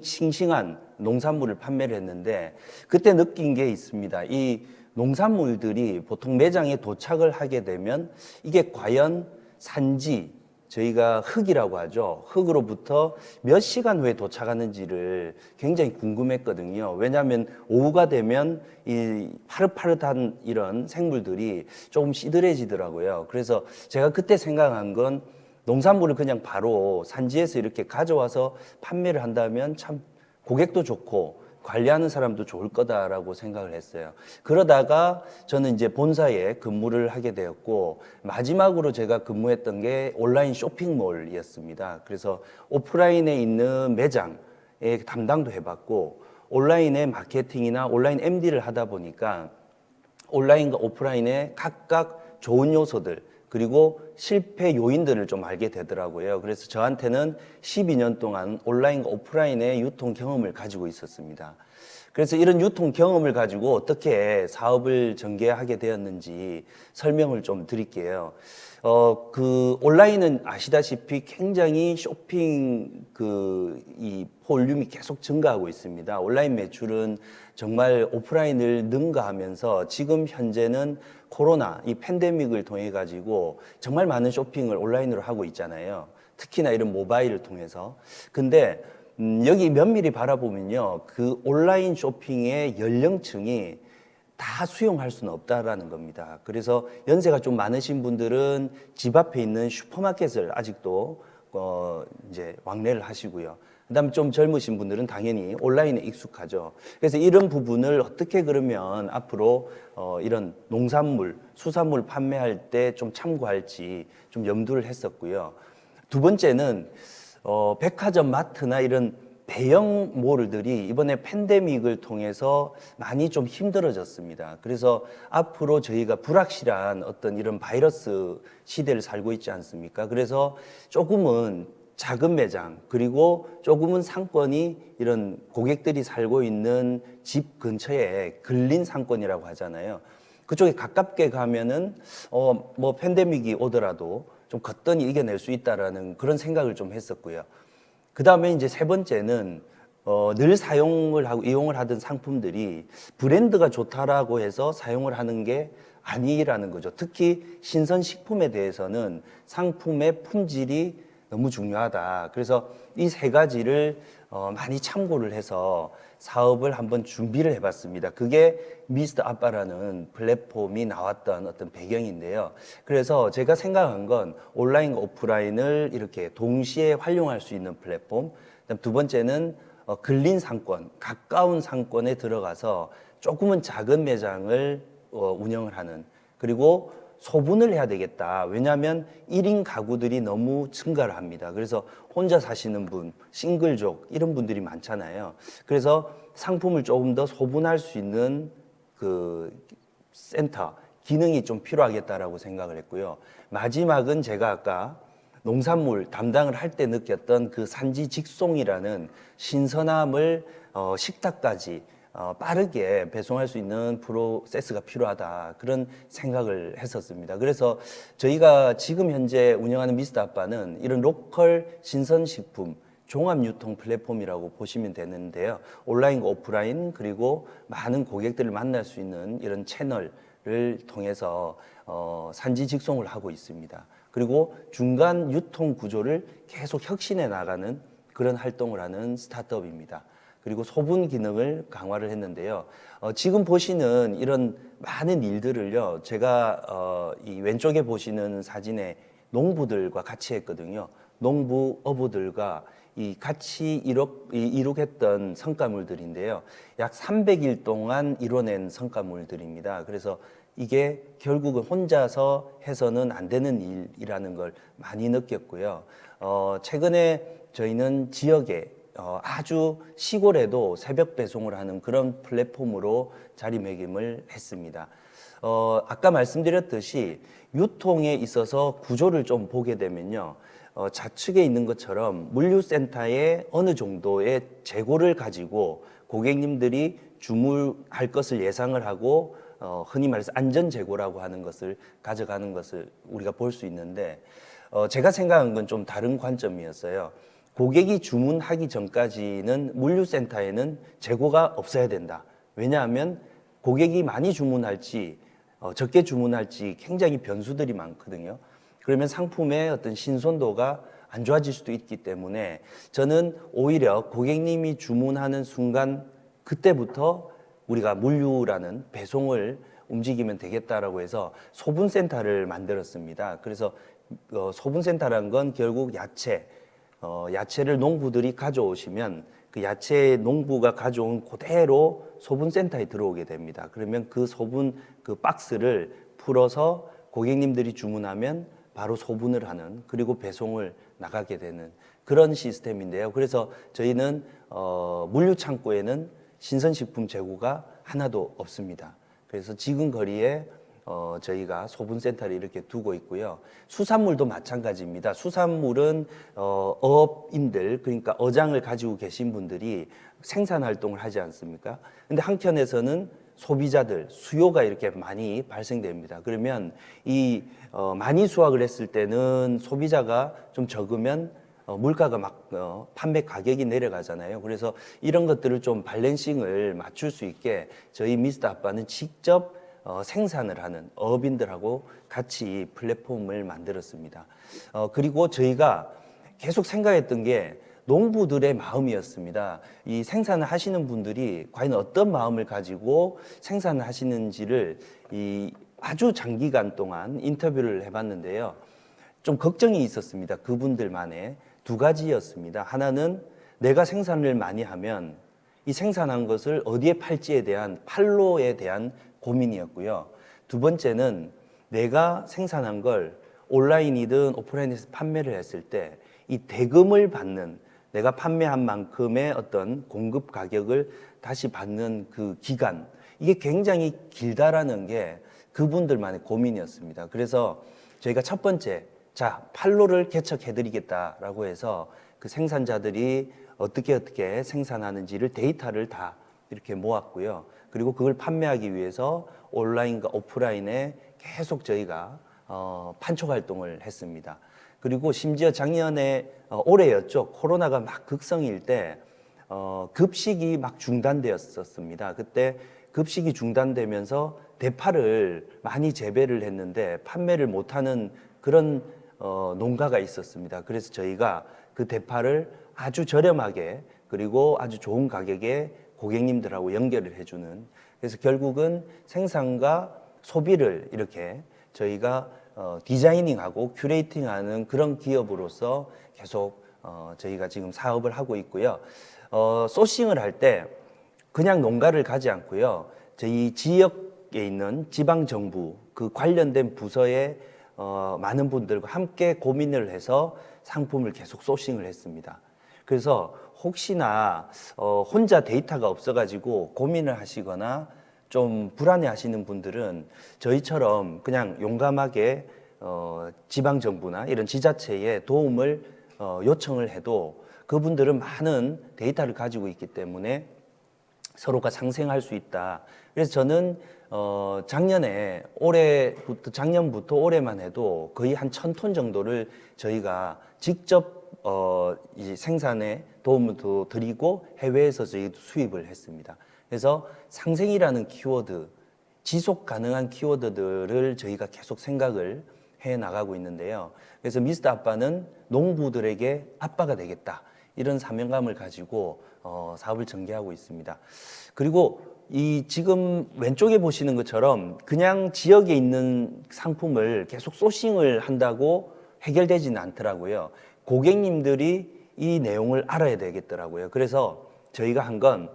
싱싱한 농산물을 판매를 했는데 그때 느낀 게 있습니다. 이 농산물들이 보통 매장에 도착을 하게 되면 이게 과연 산지, 저희가 흙이라고 하죠. 흙으로부터 몇 시간 후에 도착하는지를 굉장히 궁금했거든요. 왜냐하면 오후가 되면 이 파릇파릇한 이런 생물들이 조금 시들해지더라고요. 그래서 제가 그때 생각한 건 농산물을 그냥 바로 산지에서 이렇게 가져와서 판매를 한다면 참 고객도 좋고 관리하는 사람도 좋을 거다라고 생각을 했어요. 그러다가 저는 이제 본사에 근무를 하게 되었고 마지막으로 제가 근무했던 게 온라인 쇼핑몰이었습니다. 그래서 오프라인에 있는 매장에 담당도 해봤고 온라인의 마케팅이나 온라인 MD를 하다 보니까 온라인과 오프라인의 각각 좋은 요소들 그리고 실패 요인들을 좀 알게 되더라고요. 그래서 저한테는 12년 동안 온라인과 오프라인의 유통 경험을 가지고 있었습니다. 그래서 이런 유통 경험을 가지고 어떻게 사업을 전개하게 되었는지 설명을 좀 드릴게요. 그 온라인은 아시다시피 굉장히 쇼핑 이 볼륨이 계속 증가하고 있습니다. 온라인 매출은 정말 오프라인을 능가하면서 지금 현재는 코로나 이 팬데믹을 통해 가지고 정말 많은 쇼핑을 온라인으로 하고 있잖아요. 특히나 이런 모바일을 통해서. 근데 여기 면밀히 바라보면요. 그 온라인 쇼핑의 연령층이 다 수용할 수는 없다라는 겁니다. 그래서 연세가 좀 많으신 분들은 집 앞에 있는 슈퍼마켓을 아직도 이제 왕래를 하시고요. 그다음에 좀 젊으신 분들은 당연히 온라인에 익숙하죠. 그래서 이런 부분을 어떻게 그러면 앞으로 이런 농산물, 수산물 판매할 때 좀 참고할지 좀 염두를 했었고요. 두 번째는 백화점, 마트나 이런 대형 몰들이 이번에 팬데믹을 통해서 많이 좀 힘들어졌습니다. 그래서 앞으로 저희가 불확실한 어떤 이런 바이러스 시대를 살고 있지 않습니까? 그래서 조금은 작은 매장 그리고 조금은 상권이 이런 고객들이 살고 있는 집 근처에 근린 상권이라고 하잖아요. 그쪽에 가깝게 가면은 뭐 팬데믹이 오더라도 좀 거뜬히 이겨낼 수 있다라는 그런 생각을 좀 했었고요. 그 다음에 이제 세 번째는 늘 사용을 하고 이용을 하던 상품들이 브랜드가 좋다라고 해서 사용을 하는 게 아니라는 거죠. 특히 신선식품에 대해서는 상품의 품질이 너무 중요하다. 그래서 이 3가지를 많이 참고를 해서 사업을 한번 준비를 해봤습니다. 그게 미스터 아빠라는 플랫폼이 나왔던 어떤 배경인데요. 그래서 제가 생각한 건 온라인과 오프라인을 이렇게 동시에 활용할 수 있는 플랫폼. 그다음 두 번째는 근린 상권, 가까운 상권에 들어가서 조금은 작은 매장을 운영을 하는. 그리고 소분을 해야 되겠다. 왜냐하면 1인 가구들이 너무 증가를 합니다. 그래서 혼자 사시는 분, 싱글족 이런 분들이 많잖아요. 그래서 상품을 조금 더 소분할 수 있는 그 센터, 기능이 좀 필요하겠다라고 생각을 했고요. 마지막은 제가 아까 농산물 담당을 할 때 느꼈던 그 산지 직송이라는 신선함을 식탁까지 빠르게 배송할 수 있는 프로세스가 필요하다, 그런 생각을 했었습니다. 그래서 저희가 지금 현재 운영하는 미스터 아빠는 이런 로컬 신선식품 종합유통 플랫폼이라고 보시면 되는데요. 온라인과 오프라인 그리고 많은 고객들을 만날 수 있는 이런 채널을 통해서 산지 직송을 하고 있습니다. 그리고 중간 유통 구조를 계속 혁신해 나가는 그런 활동을 하는 스타트업입니다. 그리고 소분 기능을 강화를 했는데요. 지금 보시는 이런 많은 일들을요, 제가 이 왼쪽에 보시는 사진에 농부들과 같이 했거든요. 농부 어부들과 이 같이 이룩했던 성과물들인데요. 약 300일 동안 이뤄낸 성과물들입니다. 그래서 이게 결국은 혼자서 해서는 안 되는 일이라는 걸 많이 느꼈고요. 최근에 저희는 지역에 아주 시골에도 새벽 배송을 하는 그런 플랫폼으로 자리매김을 했습니다. 아까 말씀드렸듯이 유통에 있어서 구조를 좀 보게 되면요. 좌측에 있는 것처럼 물류센터에 어느 정도의 재고를 가지고 고객님들이 주문할 것을 예상을 하고 흔히 말해서 안전재고라고 하는 것을 가져가는 것을 우리가 볼 수 있는데, 제가 생각한 건 좀 다른 관점이었어요. 고객이 주문하기 전까지는 물류센터에는 재고가 없어야 된다. 왜냐하면 고객이 많이 주문할지 적게 주문할지 굉장히 변수들이 많거든요. 그러면 상품의 어떤 신선도가 안 좋아질 수도 있기 때문에 저는 오히려 고객님이 주문하는 순간 그때부터 우리가 물류라는 배송을 움직이면 되겠다라고 해서 소분센터를 만들었습니다. 그래서 소분센터라는 건 결국 야채를 농부들이 가져오시면 그 야채 농부가 가져온 그대로 소분센터에 들어오게 됩니다. 그러면 그 소분 그 박스를 풀어서 고객님들이 주문하면 바로 소분을 하는, 그리고 배송을 나가게 되는 그런 시스템인데요. 그래서 저희는 물류 창고에는 신선식품 재고가 하나도 없습니다. 그래서 지금 거리에 저희가 소분센터를 이렇게 두고 있고요. 수산물도 마찬가지입니다. 수산물은 어업인들, 그러니까 어장을 가지고 계신 분들이 생산 활동을 하지 않습니까? 근데 한켠에서는 소비자들, 수요가 이렇게 많이 발생됩니다. 그러면 이 많이 수확을 했을 때는 소비자가 좀 적으면 물가가 막 판매 가격이 내려가잖아요. 그래서 이런 것들을 좀 밸런싱을 맞출 수 있게 저희 미스터 아빠는 직접 생산을 하는 어업인들하고 같이 플랫폼을 만들었습니다. 그리고 저희가 계속 생각했던 게 농부들의 마음이었습니다. 이 생산을 하시는 분들이 과연 어떤 마음을 가지고 생산을 하시는지를 아주 장기간 동안 인터뷰를 해봤는데요. 좀 걱정이 있었습니다. 그분들만의 두 가지였습니다. 하나는 내가 생산을 많이 하면 이 생산한 것을 어디에 팔지에 대한 판로에 대한 고민이었고요. 두 번째는 내가 생산한 걸 온라인이든 오프라인에서 판매를 했을 때 이 대금을 받는, 내가 판매한 만큼의 어떤 공급 가격을 다시 받는 그 기간, 이게 굉장히 길다라는 게 그분들만의 고민이었습니다. 그래서 저희가 첫 번째, 판로를 개척해드리겠다라고 해서 그 생산자들이 어떻게 생산하는지를 데이터를 다 이렇게 모았고요. 그리고 그걸 판매하기 위해서 온라인과 오프라인에 계속 저희가 판촉 활동을 했습니다. 그리고 심지어 작년에 올해였죠. 코로나가 막 극성일 때 급식이 막 중단되었었습니다. 그때 급식이 중단되면서 대파를 많이 재배를 했는데 판매를 못하는 그런 농가가 있었습니다. 그래서 저희가 그 대파를 아주 저렴하게 그리고 아주 좋은 가격에 고객님들하고 연결을 해주는, 그래서 결국은 생산과 소비를 이렇게 저희가 디자이닝하고 큐레이팅하는 그런 기업으로서 계속 저희가 지금 사업을 하고 있고요. 소싱을 할 때 그냥 농가를 가지 않고요. 저희 지역에 있는 지방정부 그 관련된 부서의 많은 분들과 함께 고민을 해서 상품을 계속 소싱을 했습니다. 그래서 혹시나 혼자 데이터가 없어가지고 고민을 하시거나 좀 불안해 하시는 분들은 저희처럼 그냥 용감하게 지방 정부나 이런 지자체에 도움을 요청을 해도 그분들은 많은 데이터를 가지고 있기 때문에 서로가 상생할 수 있다. 그래서 저는 작년부터 올해만 해도 거의 한 1,000톤 정도를 저희가 직접 이 생산에 도움을 더 드리고 해외에서 저희도 수입을 했습니다. 그래서 상생이라는 키워드, 지속 가능한 키워드들을 저희가 계속 생각을 해 나가고 있는데요. 그래서 미스터 아빠는 농부들에게 아빠가 되겠다. 이런 사명감을 가지고 사업을 전개하고 있습니다. 그리고 이 지금 왼쪽에 보시는 것처럼 그냥 지역에 있는 상품을 계속 소싱을 한다고 해결되지는 않더라고요. 고객님들이 이 내용을 알아야 되겠더라고요. 그래서 저희가 한 건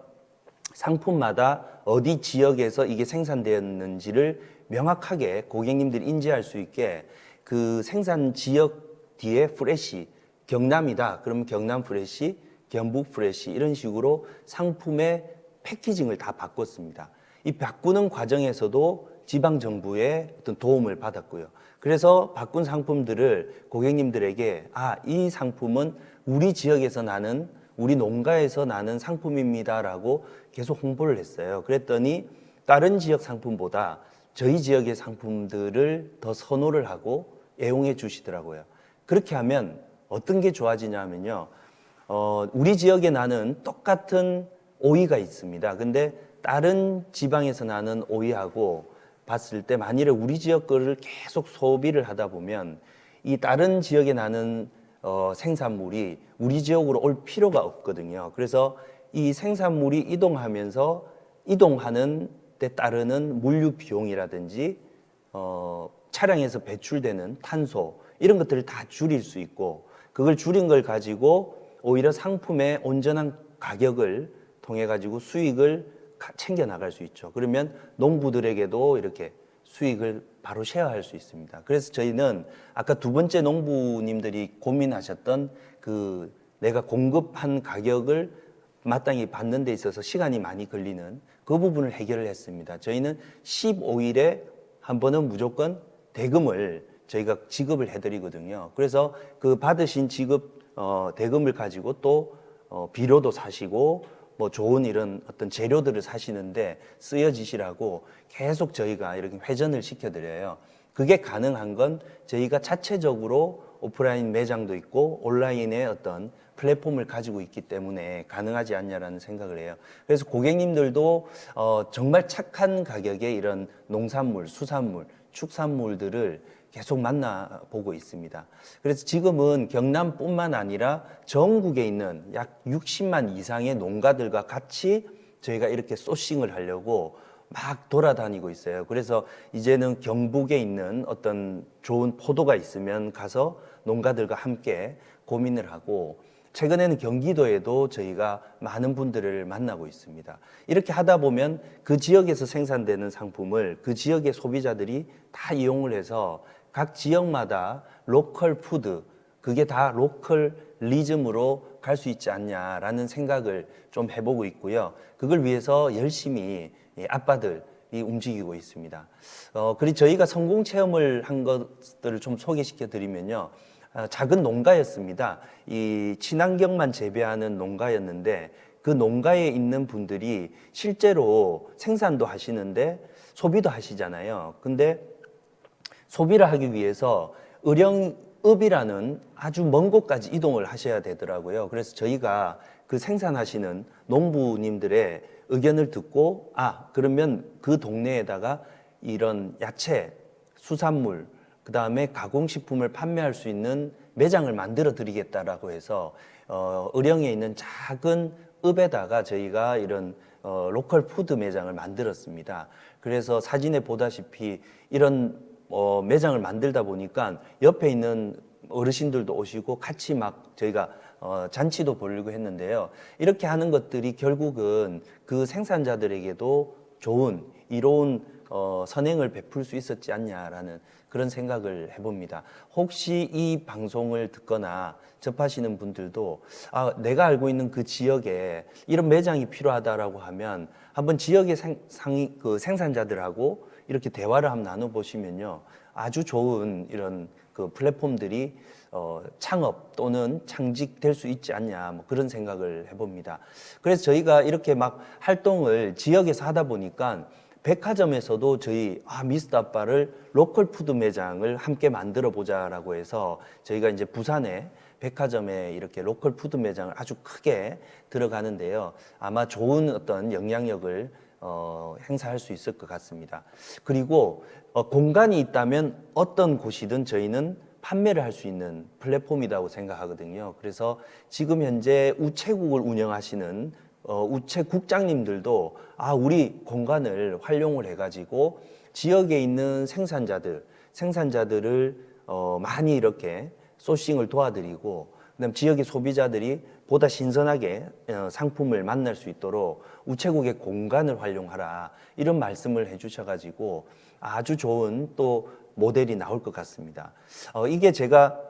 상품마다 어디 지역에서 이게 생산되었는지를 명확하게 고객님들이 인지할 수 있게 그 생산 지역 뒤에 프레시, 경남이다. 그러면 경남 프레시, 경북 프레시 이런 식으로 상품의 패키징을 다 바꿨습니다. 이 바꾸는 과정에서도 지방 정부의 어떤 도움을 받았고요. 그래서 바꾼 상품들을 고객님들에게 이 상품은 우리 지역에서 나는 우리 농가에서 나는 상품입니다라고 계속 홍보를 했어요. 그랬더니 다른 지역 상품보다 저희 지역의 상품들을 더 선호를 하고 애용해 주시더라고요. 그렇게 하면 어떤 게 좋아지냐면요. 우리 지역에 나는 똑같은 오이가 있습니다. 근데 다른 지방에서 나는 오이하고 봤을 때 만일에 우리 지역 거를 계속 소비를 하다 보면 이 다른 지역에 나는 생산물이 우리 지역으로 올 필요가 없거든요. 그래서 이 생산물이 이동하는 데 따르는 물류 비용이라든지 차량에서 배출되는 탄소 이런 것들을 다 줄일 수 있고 그걸 줄인 걸 가지고 오히려 상품의 온전한 가격을 통해 가지고 수익을 챙겨 나갈 수 있죠. 그러면 농부들에게도 이렇게 수익을 바로 쉐어할 수 있습니다. 그래서 저희는 아까 두 번째 농부님들이 고민하셨던 그 내가 공급한 가격을 마땅히 받는 데 있어서 시간이 많이 걸리는 그 부분을 해결을 했습니다. 저희는 15일에 한 번은 무조건 대금을 저희가 지급을 해드리거든요. 그래서 그 받으신 대금을 가지고 또 비료도 사시고 뭐 좋은 이런 어떤 재료들을 사시는데 쓰여지시라고 계속 저희가 이렇게 회전을 시켜드려요. 그게 가능한 건 저희가 자체적으로 오프라인 매장도 있고 온라인의 어떤 플랫폼을 가지고 있기 때문에 가능하지 않냐라는 생각을 해요. 그래서 고객님들도 정말 착한 가격에 이런 농산물, 수산물, 축산물들을 계속 만나보고 있습니다. 그래서 지금은 경남뿐만 아니라 전국에 있는 약 60만 이상의 농가들과 같이 저희가 이렇게 소싱을 하려고 막 돌아다니고 있어요. 그래서 이제는 경북에 있는 어떤 좋은 포도가 있으면 가서 농가들과 함께 고민을 하고 최근에는 경기도에도 저희가 많은 분들을 만나고 있습니다. 이렇게 하다 보면 그 지역에서 생산되는 상품을 그 지역의 소비자들이 다 이용을 해서 각 지역마다 로컬 푸드, 그게 다 로컬리즘으로 갈 수 있지 않냐라는 생각을 좀 해보고 있고요. 그걸 위해서 열심히 아빠들이 움직이고 있습니다. 그리고 저희가 성공 체험을 한 것들을 좀 소개시켜 드리면요. 작은 농가였습니다. 이 친환경만 재배하는 농가였는데 그 농가에 있는 분들이 실제로 생산도 하시는데 소비도 하시잖아요. 근데 소비를 하기 위해서 의령읍이라는 아주 먼 곳까지 이동을 하셔야 되더라고요. 그래서 저희가 그 생산하시는 농부님들의 의견을 듣고 그러면 그 동네에다가 이런 야채, 수산물, 그 다음에 가공식품을 판매할 수 있는 매장을 만들어 드리겠다라고 해서 의령에 있는 작은 읍에다가 저희가 이런 로컬 푸드 매장을 만들었습니다. 그래서 사진에 보다시피 이런 매장을 만들다 보니까 옆에 있는 어르신들도 오시고 같이 막 저희가 잔치도 벌이고 했는데요. 이렇게 하는 것들이 결국은 그 생산자들에게도 좋은 이로운 선행을 베풀 수 있었지 않냐라는 그런 생각을 해봅니다. 혹시 이 방송을 듣거나 접하시는 분들도 내가 알고 있는 그 지역에 이런 매장이 필요하다라고 하면 한번 지역의 생산자들하고 이렇게 대화를 한번 나눠보시면요. 아주 좋은 이런 그 플랫폼들이 창업 또는 창직될 수 있지 않냐, 뭐 그런 생각을 해봅니다. 그래서 저희가 이렇게 막 활동을 지역에서 하다 보니까 백화점에서도 저희 미스터 아빠를 로컬 푸드 매장을 함께 만들어 보자라고 해서 저희가 이제 부산에 백화점에 이렇게 로컬 푸드 매장을 아주 크게 들어가는데요. 아마 좋은 어떤 영향력을 행사할 수 있을 것 같습니다. 그리고 공간이 있다면 어떤 곳이든 저희는 판매를 할 수 있는 플랫폼이라고 생각하거든요. 그래서 지금 현재 우체국을 운영하시는 우체국장님들도 우리 공간을 활용을 해가지고 지역에 있는 생산자들을 많이 이렇게 소싱을 도와드리고, 그다음 지역의 소비자들이 보다 신선하게 상품을 만날 수 있도록 우체국의 공간을 활용하라, 이런 말씀을 해주셔가지고 아주 좋은 또 모델이 나올 것 같습니다. 이게 제가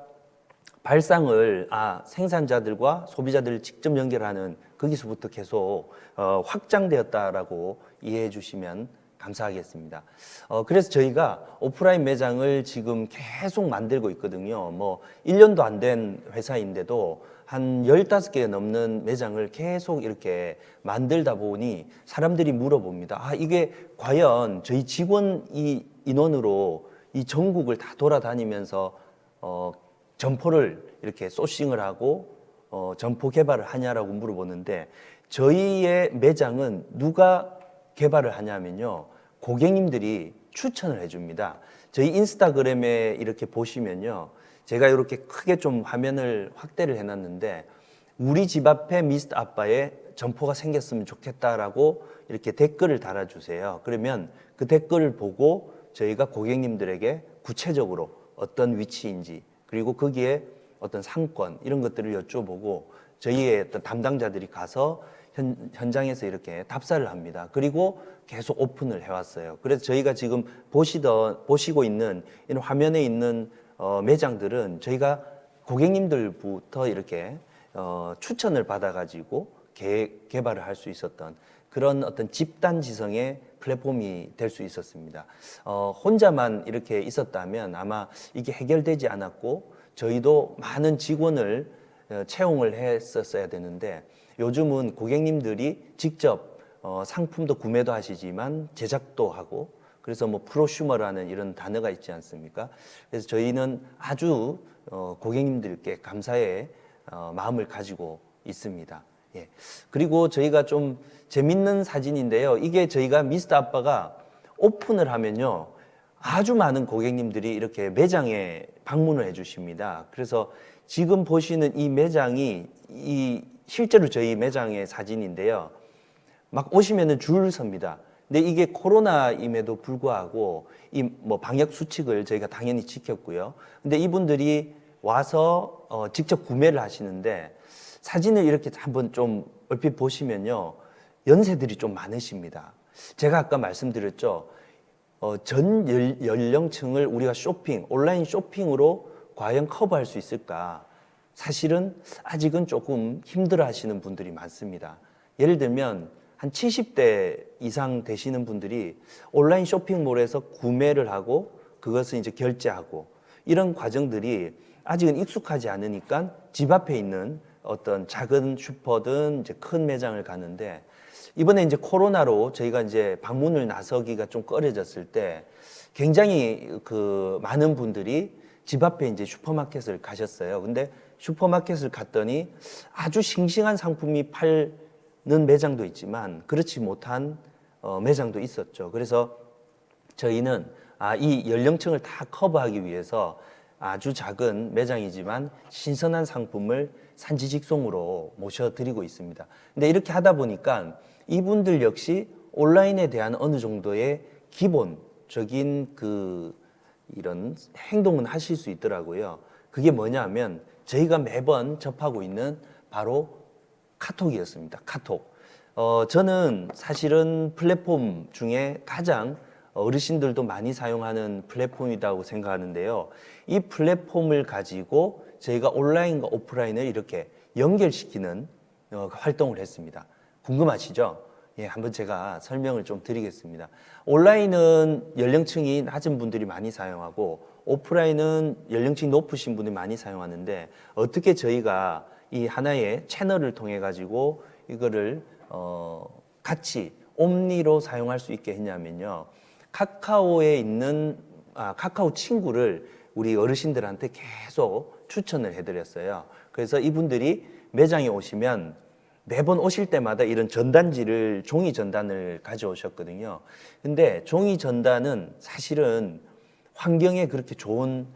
발상을 생산자들과 소비자들을 직접 연결하는 거기서부터 계속 확장되었다라고 이해해 주시면 감사하겠습니다. 그래서 저희가 오프라인 매장을 지금 계속 만들고 있거든요. 뭐 1년도 안 된 회사인데도 한 15개 넘는 매장을 계속 이렇게 만들다 보니 사람들이 물어봅니다. 이게 과연 저희 직원 인원으로 이 전국을 다 돌아다니면서 점포를 이렇게 소싱을 하고 점포 개발을 하냐라고 물어보는데, 저희의 매장은 누가 개발을 하냐면요, 고객님들이 추천을 해줍니다. 저희 인스타그램에 이렇게 보시면요, 제가 이렇게 크게 좀 화면을 확대를 해놨는데, 우리 집 앞에 미스터 아빠의 점포가 생겼으면 좋겠다라고 이렇게 댓글을 달아주세요. 그러면 그 댓글을 보고 저희가 고객님들에게 구체적으로 어떤 위치인지, 그리고 거기에 어떤 상권 이런 것들을 여쭤보고 저희의 어떤 담당자들이 가서 현장에서 이렇게 답사를 합니다. 그리고 계속 오픈을 해왔어요. 그래서 저희가 지금 보시고 있는 이런 화면에 있는 매장들은 저희가 고객님들부터 이렇게 추천을 받아가지고 개발을 할 수 있었던 그런 어떤 집단 지성의 플랫폼이 될 수 있었습니다. 혼자만 이렇게 있었다면 아마 이게 해결되지 않았고 저희도 많은 직원을 채용을 했었어야 되는데, 요즘은 고객님들이 직접 상품도 구매도 하시지만 제작도 하고, 그래서 뭐 프로슈머라는 이런 단어가 있지 않습니까? 그래서 저희는 아주 고객님들께 감사의 마음을 가지고 있습니다. 예. 그리고 저희가 좀 재밌는 사진인데요. 이게 저희가 미스터 아빠가 오픈을 하면요, 아주 많은 고객님들이 이렇게 매장에 방문을 해 주십니다. 그래서 지금 보시는 이 매장이 실제로 저희 매장의 사진인데요. 막 오시면은 줄 섭니다. 근데 이게 코로나임에도 불구하고 이 뭐 방역 수칙을 저희가 당연히 지켰고요. 근데 이분들이 와서 직접 구매를 하시는데, 사진을 이렇게 한번 좀 얼핏 보시면요, 연세들이 좀 많으십니다. 제가 아까 말씀드렸죠. 전 연령층을 우리가 온라인 쇼핑으로 과연 커버할 수 있을까? 사실은 아직은 조금 힘들어 하시는 분들이 많습니다. 예를 들면 한 70대 이상 되시는 분들이 온라인 쇼핑몰에서 구매를 하고 그것을 이제 결제하고 이런 과정들이 아직은 익숙하지 않으니까 집 앞에 있는 어떤 작은 슈퍼든 이제 큰 매장을 가는데, 이번에 이제 코로나로 저희가 이제 방문을 나서기가 좀 꺼려졌을 때 굉장히 그 많은 분들이 집 앞에 이제 슈퍼마켓을 가셨어요. 근데 슈퍼마켓을 갔더니 아주 싱싱한 상품이 팔는 매장도 있지만 그렇지 못한 매장도 있었죠. 그래서 저희는 이 연령층을 다 커버하기 위해서 아주 작은 매장이지만 신선한 상품을 산지 직송으로 모셔드리고 있습니다. 근데 이렇게 하다 보니까 이분들 역시 온라인에 대한 어느 정도의 기본적인 이런 행동은 하실 수 있더라고요. 그게 뭐냐면 저희가 매번 접하고 있는 바로 카톡이었습니다. 카톡. 저는 사실은 플랫폼 중에 가장 어르신들도 많이 사용하는 플랫폼이라고 생각하는데요. 이 플랫폼을 가지고 저희가 온라인과 오프라인을 이렇게 연결시키는 활동을 했습니다. 궁금하시죠? 예, 한번 제가 설명을 좀 드리겠습니다. 온라인은 연령층이 낮은 분들이 많이 사용하고 오프라인은 연령층이 높으신 분들이 많이 사용하는데 어떻게 저희가 이 하나의 채널을 통해 가지고 이거를 같이 옴니로 사용할 수 있게 했냐면요. 카카오에 있는 카카오 친구를 우리 어르신들한테 계속 추천을 해드렸어요. 그래서 이분들이 매장에 오시면 매번 오실 때마다 이런 전단지를 종이 전단을 가져오셨거든요. 근데 종이 전단은 사실은 환경에 그렇게 좋은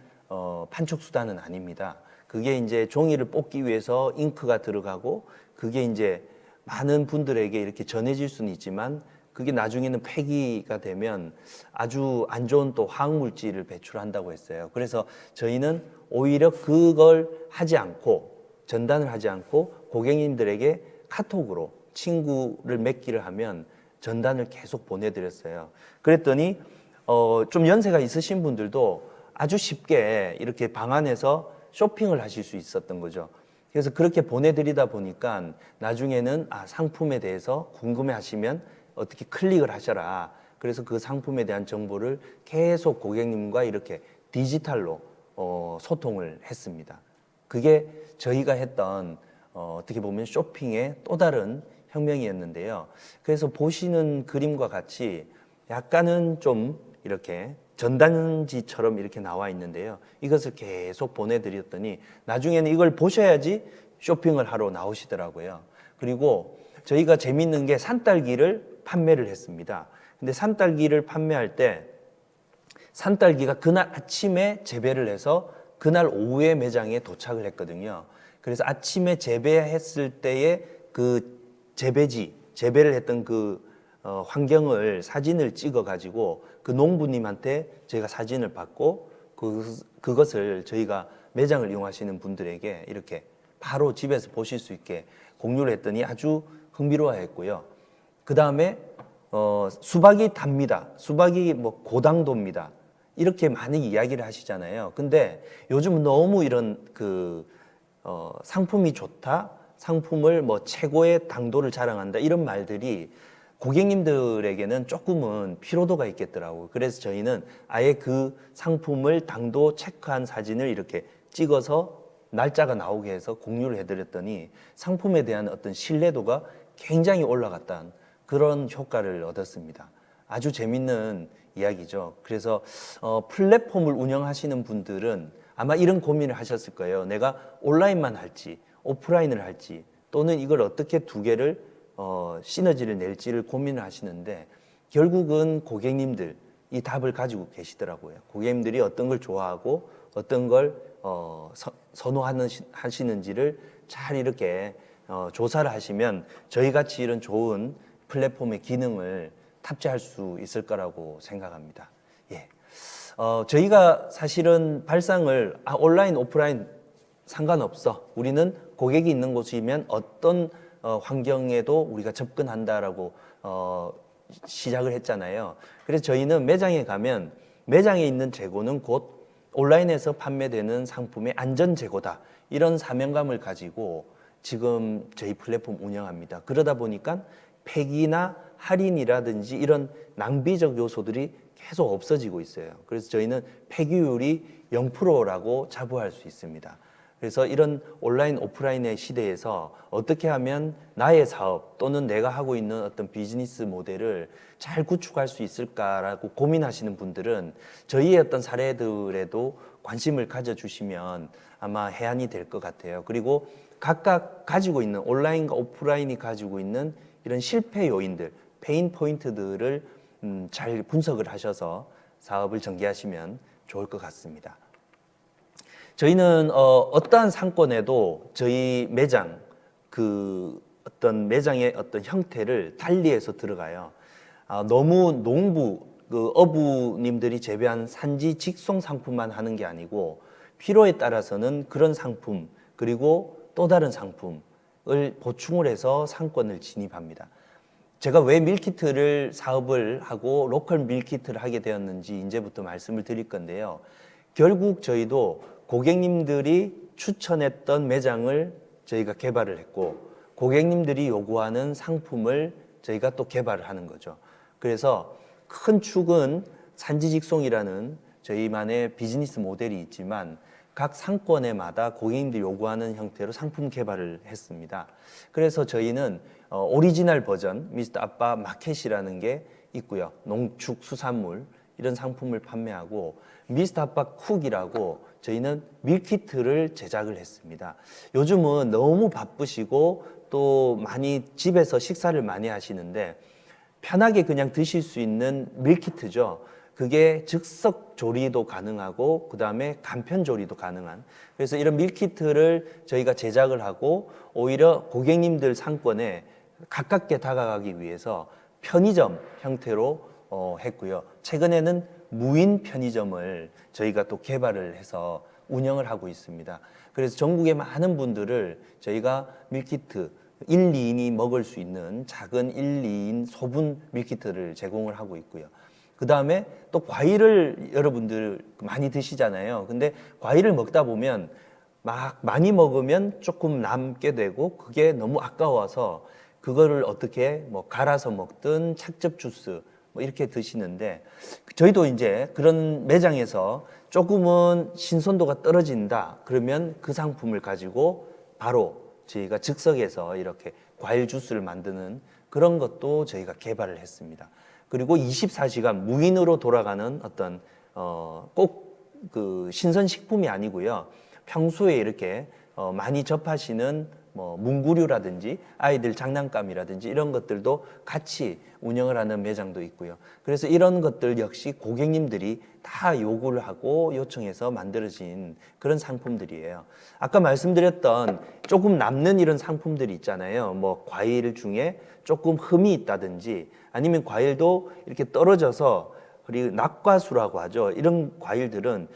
판촉 수단은 아닙니다. 그게 이제 종이를 뽑기 위해서 잉크가 들어가고 그게 이제 많은 분들에게 이렇게 전해질 수는 있지만 그게 나중에는 폐기가 되면 아주 안 좋은 또 화학물질을 배출한다고 했어요. 그래서 저희는 오히려 그걸 하지 않고 전단을 하지 않고 고객님들에게 카톡으로 친구를 맺기를 하면 전단을 계속 보내드렸어요. 그랬더니 좀 연세가 있으신 분들도 아주 쉽게 이렇게 방 안에서 쇼핑을 하실 수 있었던 거죠. 그래서 그렇게 보내드리다 보니까 나중에는 상품에 대해서 궁금해 하시면 어떻게 클릭을 하셔라. 그래서 그 상품에 대한 정보를 계속 고객님과 이렇게 디지털로 소통을 했습니다. 그게 저희가 했던 어떻게 보면 쇼핑의 또 다른 혁명이었는데요. 그래서 보시는 그림과 같이 약간은 좀 이렇게 전단지처럼 이렇게 나와 있는데요. 이것을 계속 보내드렸더니 나중에는 이걸 보셔야지 쇼핑을 하러 나오시더라고요. 그리고 저희가 재밌는 게 산딸기를 판매를 했습니다. 근데 산딸기를 판매할 때 산딸기가 그날 아침에 재배를 해서 그날 오후에 매장에 도착을 했거든요. 그래서 아침에 재배했을 때의 그 재배를 했던 그 환경을 사진을 찍어 가지고 그 농부님한테 저희가 사진을 받고 그것을 저희가 매장을 이용하시는 분들에게 이렇게 바로 집에서 보실 수 있게 공유를 했더니 아주 흥미로워했고요. 그 다음에 수박이 답니다. 수박이 뭐 고당도입니다. 이렇게 많은 이야기를 하시잖아요. 근데 요즘은 너무 이런 상품이 좋다, 상품을 뭐 최고의 당도를 자랑한다 이런 말들이 고객님들에게는 조금은 피로도가 있겠더라고요. 그래서 저희는 아예 그 상품을 당도 체크한 사진을 이렇게 찍어서 날짜가 나오게 해서 공유를 해드렸더니 상품에 대한 어떤 신뢰도가 굉장히 올라갔다는 그런 효과를 얻었습니다. 아주 재밌는 이야기죠. 그래서 플랫폼을 운영하시는 분들은 아마 이런 고민을 하셨을 거예요. 내가 온라인만 할지 오프라인을 할지 또는 이걸 어떻게 두 개를 시너지를 낼지를 고민을 하시는데 결국은 고객님들 이 답을 가지고 계시더라고요. 고객님들이 어떤 걸 좋아하고 어떤 걸 선호하시는지를 잘 이렇게 조사를 하시면 저희같이 이런 좋은 플랫폼의 기능을 탑재할 수 있을 거라고 생각합니다. 예. 저희가 사실은 발상을 온라인, 오프라인 상관없어. 우리는 고객이 있는 곳이면 어떤 환경에도 우리가 접근한다라고 시작을 했잖아요. 그래서 저희는 매장에 가면 매장에 있는 재고는 곧 온라인에서 판매되는 상품의 안전 재고다. 이런 사명감을 가지고 지금 저희 플랫폼 운영합니다. 그러다 보니까 폐기나 할인이라든지 이런 낭비적 요소들이 계속 없어지고 있어요. 그래서 저희는 폐기율이 0%라고 자부할 수 있습니다. 그래서 이런 온라인, 오프라인의 시대에서 어떻게 하면 나의 사업 또는 내가 하고 있는 어떤 비즈니스 모델을 잘 구축할 수 있을까라고 고민하시는 분들은 저희의 어떤 사례들에도 관심을 가져주시면 아마 해안이 될 것 같아요. 그리고 각각 가지고 있는 온라인과 오프라인이 가지고 있는 이런 실패 요인들, 페인 포인트들을 잘 분석을 하셔서 사업을 전개하시면 좋을 것 같습니다. 저희는 어떠한 상권에도 저희 매장 어떤 매장의 어떤 형태를 달리해서 들어가요. 너무 농부 어부님들이 재배한 산지 직송 상품만 하는 게 아니고 필요에 따라서는 그런 상품 그리고 또 다른 상품을 보충을 해서 상권을 진입합니다. 제가 왜 밀키트를 사업을 하고 로컬 밀키트를 하게 되었는지 이제부터 말씀을 드릴 건데요. 결국 저희도 고객님들이 추천했던 매장을 저희가 개발을 했고 고객님들이 요구하는 상품을 저희가 또 개발을 하는 거죠. 그래서 큰 축은 산지직송이라는 저희만의 비즈니스 모델이 있지만 각 상권에마다 고객님들이 요구하는 형태로 상품 개발을 했습니다. 그래서 저희는 오리지널 버전 미스터 아빠 마켓이라는 게 있고요. 농축 수산물 이런 상품을 판매하고 미스터 아빠 쿡이라고 저희는 밀키트를 제작을 했습니다. 요즘은 너무 바쁘시고 또 많이 집에서 식사를 많이 하시는데 편하게 그냥 드실 수 있는 밀키트죠. 그게 즉석 조리도 가능하고 그 다음에 간편 조리도 가능한, 그래서 이런 밀키트를 저희가 제작을 하고 오히려 고객님들 상권에 가깝게 다가가기 위해서 편의점 형태로 했고요. 최근에는 무인 편의점을 저희가 또 개발을 해서 운영을 하고 있습니다. 그래서 전국의 많은 분들을 저희가 밀키트 1, 2인이 먹을 수 있는 작은 1, 2인 소분 밀키트를 제공을 하고 있고요. 그 다음에 또 과일을 여러분들 많이 드시잖아요. 근데 과일을 먹다 보면 막 많이 먹으면 조금 남게 되고 그게 너무 아까워서 그거를 어떻게 뭐 갈아서 먹든 착즙 주스 뭐 이렇게 드시는데, 저희도 이제 그런 매장에서 조금은 신선도가 떨어진다 그러면 그 상품을 가지고 바로 저희가 즉석에서 이렇게 과일 주스를 만드는 그런 것도 저희가 개발을 했습니다. 그리고 24시간 무인으로 돌아가는 어떤 꼭 그 신선식품이 아니고요. 평소에 이렇게 많이 접하시는 뭐 문구류라든지 아이들 장난감이라든지 이런 것들도 같이 운영을 하는 매장도 있고요. 그래서 이런 것들 역시 고객님들이 다 요구를 하고 요청해서 만들어진 그런 상품들이에요. 아까 말씀드렸던 조금 남는 이런 상품들이 있잖아요. 뭐 과일 중에 조금 흠이 있다든지 아니면 과일도 이렇게 떨어져서, 그리고 낙과수라고 하죠. 이런 과일들은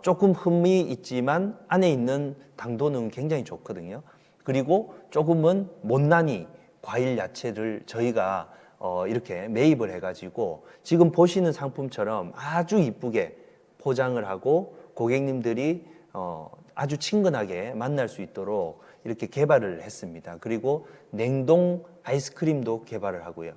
조금 흠이 있지만 안에 있는 당도는 굉장히 좋거든요. 그리고 조금은 못난이 과일 야채를 저희가 이렇게 매입을 해가지고 지금 보시는 상품처럼 아주 이쁘게 포장을 하고 고객님들이 아주 친근하게 만날 수 있도록 이렇게 개발을 했습니다. 그리고 냉동 아이스크림도 개발을 하고요.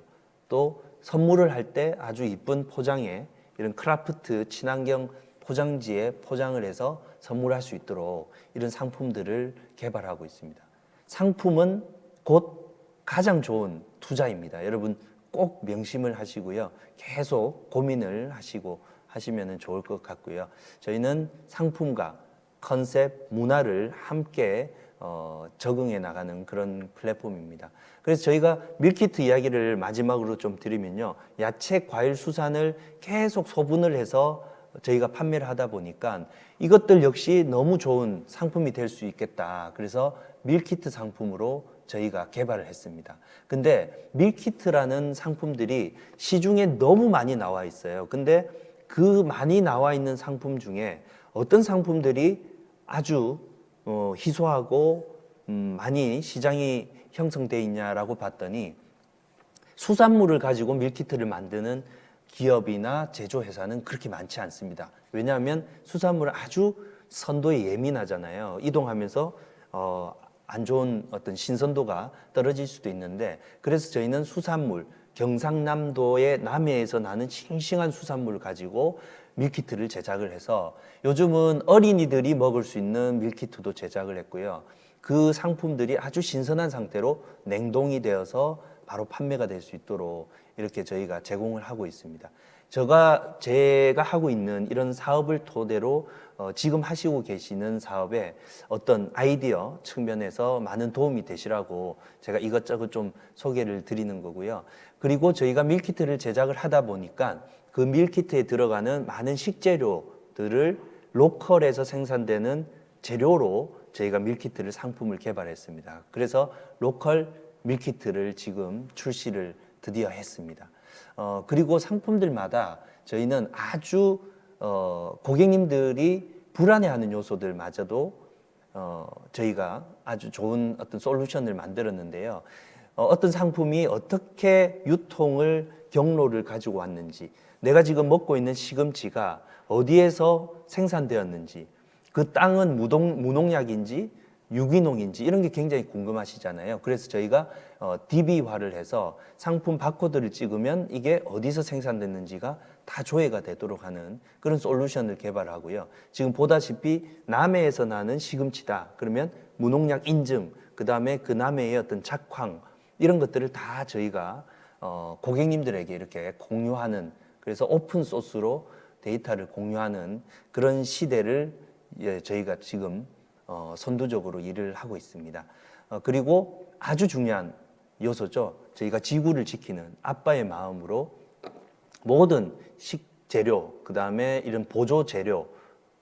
또 선물을 할 때 아주 이쁜 포장에 이런 크라프트 친환경 포장지에 포장을 해서 선물할 수 있도록 이런 상품들을 개발하고 있습니다. 상품은 곧 가장 좋은 투자입니다. 여러분 꼭 명심을 하시고요. 계속 고민을 하시고 하시면 좋을 것 같고요. 저희는 상품과 컨셉, 문화를 함께 적응해 나가는 그런 플랫폼입니다. 그래서 저희가 밀키트 이야기를 마지막으로 좀 드리면요. 야채, 과일, 수산을 계속 소분을 해서 저희가 판매를 하다 보니까 이것들 역시 너무 좋은 상품이 될 수 있겠다. 그래서 밀키트 상품으로 저희가 개발을 했습니다. 근데 밀키트라는 상품들이 시중에 너무 많이 나와 있어요. 근데 그 많이 나와 있는 상품 중에 어떤 상품들이 아주 희소하고 많이 시장이 형성되어 있냐라고 봤더니 수산물을 가지고 밀키트를 만드는 기업이나 제조회사는 그렇게 많지 않습니다. 왜냐하면 수산물은 아주 선도에 예민하잖아요. 이동하면서 안 좋은 어떤 신선도가 떨어질 수도 있는데, 그래서 저희는 수산물, 경상남도의 남해에서 나는 싱싱한 수산물을 가지고 밀키트를 제작을 해서 요즘은 어린이들이 먹을 수 있는 밀키트도 제작을 했고요. 그 상품들이 아주 신선한 상태로 냉동이 되어서 바로 판매가 될 수 있도록 이렇게 저희가 제공을 하고 있습니다. 제가 하고 있는 이런 사업을 토대로 지금 하시고 계시는 사업에 어떤 아이디어 측면에서 많은 도움이 되시라고 제가 이것저것 좀 소개를 드리는 거고요. 그리고 저희가 밀키트를 제작을 하다 보니까 그 밀키트에 들어가는 많은 식재료들을 로컬에서 생산되는 재료로 저희가 밀키트를 상품을 개발했습니다. 그래서 로컬 밀키트를 지금 출시를 드디어 했습니다. 그리고 상품들마다 저희는 아주 고객님들이 불안해하는 요소들마저도 저희가 아주 좋은 어떤 솔루션을 만들었는데요. 어떤 상품이 어떻게 유통을 경로를 가지고 왔는지, 내가 지금 먹고 있는 시금치가 어디에서 생산되었는지, 그 땅은 무농약인지 유기농인지 이런 게 굉장히 궁금하시잖아요. 그래서 저희가 DB화를 해서 상품 바코드를 찍으면 이게 어디서 생산됐는지가 다 조회가 되도록 하는 그런 솔루션을 개발하고요. 지금 보다시피 남해에서 나는 시금치다. 그러면 무농약 인증, 그다음에 그 남해의 어떤 작황 이런 것들을 다 저희가 고객님들에게 이렇게 공유하는, 그래서 오픈 소스로 데이터를 공유하는 그런 시대를 저희가 지금 선두적으로 일을 하고 있습니다. 그리고 아주 중요한 요소죠. 저희가 지구를 지키는 아빠의 마음으로 모든 식재료, 그 다음에 이런 보조 재료,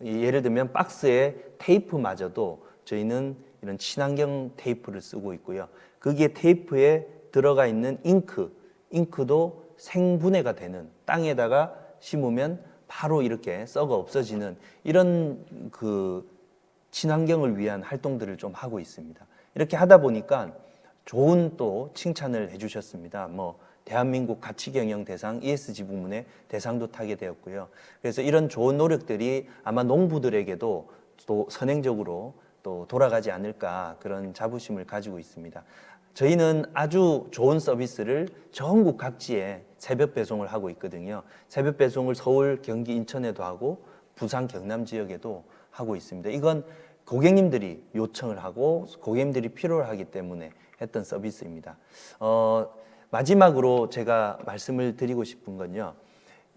예를 들면 박스에 테이프마저도 저희는 이런 친환경 테이프를 쓰고 있고요. 거기에 테이프에 들어가 있는 잉크도 생분해가 되는, 땅에다가 심으면 바로 이렇게 썩어 없어지는 이런 그 친환경을 위한 활동들을 좀 하고 있습니다. 이렇게 하다 보니까 좋은 또 칭찬을 해주셨습니다. 뭐 대한민국 가치경영 대상 ESG 부문에 대상도 타게 되었고요. 그래서 이런 좋은 노력들이 아마 농부들에게도 또 선행적으로 또 돌아가지 않을까, 그런 자부심을 가지고 있습니다. 저희는 아주 좋은 서비스를 전국 각지에 새벽 배송을 하고 있거든요. 새벽 배송을 서울, 경기, 인천에도 하고 부산, 경남 지역에도 하고 있습니다. 이건 고객님들이 요청을 하고 고객님들이 필요로 하기 때문에 했던 서비스입니다. 마지막으로 제가 말씀을 드리고 싶은 건요.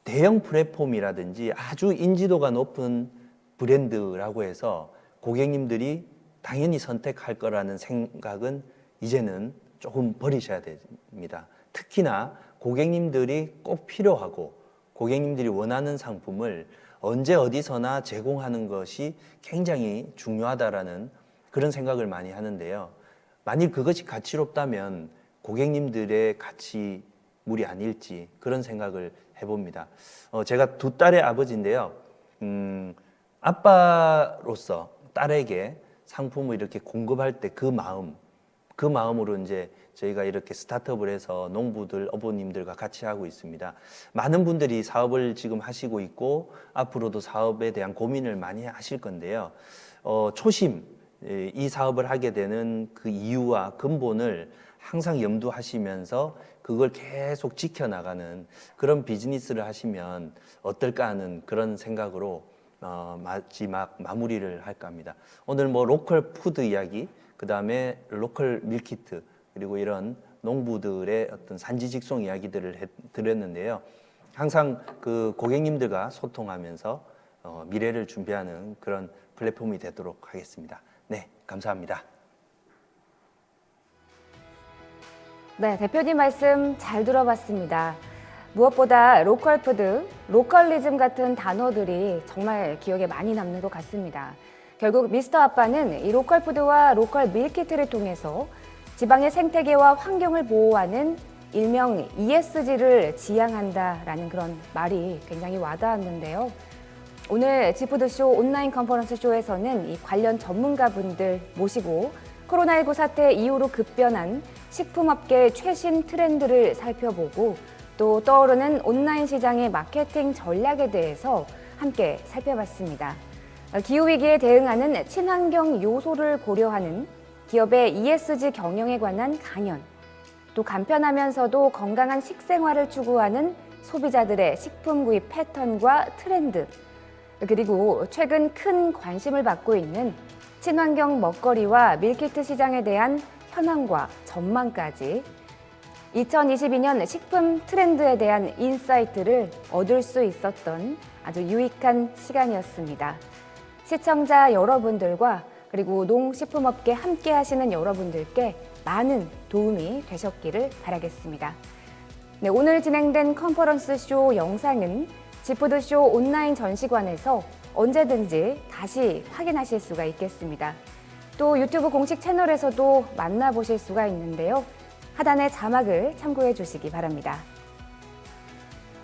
대형 플랫폼이라든지 아주 인지도가 높은 브랜드라고 해서 고객님들이 당연히 선택할 거라는 생각은 이제는 조금 버리셔야 됩니다. 특히나 고객님들이 꼭 필요하고 고객님들이 원하는 상품을 언제 어디서나 제공하는 것이 굉장히 중요하다라는 그런 생각을 많이 하는데요. 만일 그것이 가치롭다면 고객님들의 가치물이 아닐지 그런 생각을 해봅니다. 제가 두 딸의 아버지인데요. 아빠로서 딸에게 상품을 이렇게 공급할 때 그 마음으로 이제 저희가 이렇게 스타트업을 해서 농부들, 어부님들과 같이 하고 있습니다. 많은 분들이 사업을 지금 하시고 있고 앞으로도 사업에 대한 고민을 많이 하실 건데요. 초심, 이 사업을 하게 되는 그 이유와 근본을 항상 염두하시면서 그걸 계속 지켜나가는 그런 비즈니스를 하시면 어떨까 하는 그런 생각으로 마지막 마무리를 할까 합니다. 오늘 뭐 로컬 푸드 이야기, 그 다음에 로컬 밀키트, 그리고 이런 농부들의 어떤 산지 직송 이야기들을 드렸는데요. 항상 그 고객님들과 소통하면서 미래를 준비하는 그런 플랫폼이 되도록 하겠습니다. 네, 감사합니다. 네, 대표님 말씀 잘 들어봤습니다. 무엇보다 로컬 푸드, 로컬리즘 같은 단어들이 정말 기억에 많이 남는 것 같습니다. 결국 미스터 아빠는 이 로컬 푸드와 로컬 밀키트를 통해서 지방의 생태계와 환경을 보호하는 일명 ESG를 지향한다라는 그런 말이 굉장히 와닿았는데요. 오늘 지푸드쇼 온라인 컨퍼런스 쇼에서는 이 관련 전문가분들 모시고 코로나19 사태 이후로 급변한 식품업계의 최신 트렌드를 살펴보고 또 떠오르는 온라인 시장의 마케팅 전략에 대해서 함께 살펴봤습니다. 기후위기에 대응하는 친환경 요소를 고려하는 기업의 ESG 경영에 관한 강연, 또 간편하면서도 건강한 식생활을 추구하는 소비자들의 식품 구입 패턴과 트렌드, 그리고 최근 큰 관심을 받고 있는 친환경 먹거리와 밀키트 시장에 대한 현황과 전망까지 2022년 식품 트렌드에 대한 인사이트를 얻을 수 있었던 아주 유익한 시간이었습니다. 시청자 여러분들과 그리고 농식품업계 함께 하시는 여러분들께 많은 도움이 되셨기를 바라겠습니다. 네, 오늘 진행된 컨퍼런스 쇼 영상은 지푸드쇼 온라인 전시관에서 언제든지 다시 확인하실 수가 있겠습니다. 또 유튜브 공식 채널에서도 만나보실 수가 있는데요. 하단의 자막을 참고해 주시기 바랍니다.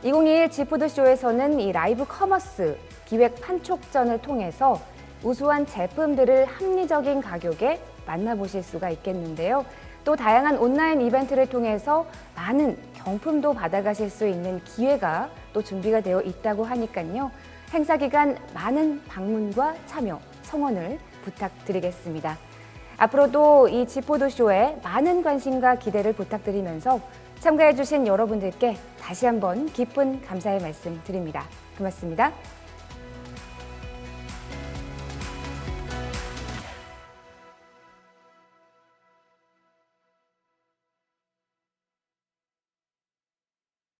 2021 지푸드쇼에서는 이 라이브 커머스 기획 판촉전을 통해서 우수한 제품들을 합리적인 가격에 만나보실 수가 있겠는데요. 또 다양한 온라인 이벤트를 통해서 많은 경품도 받아가실 수 있는 기회가 또 준비가 되어 있다고 하니까요. 행사 기간 많은 방문과 참여, 성원을 부탁드리겠습니다. 앞으로도 이 지포드쇼에 많은 관심과 기대를 부탁드리면서 참가해주신 여러분들께 다시 한번 깊은 감사의 말씀 드립니다. 고맙습니다.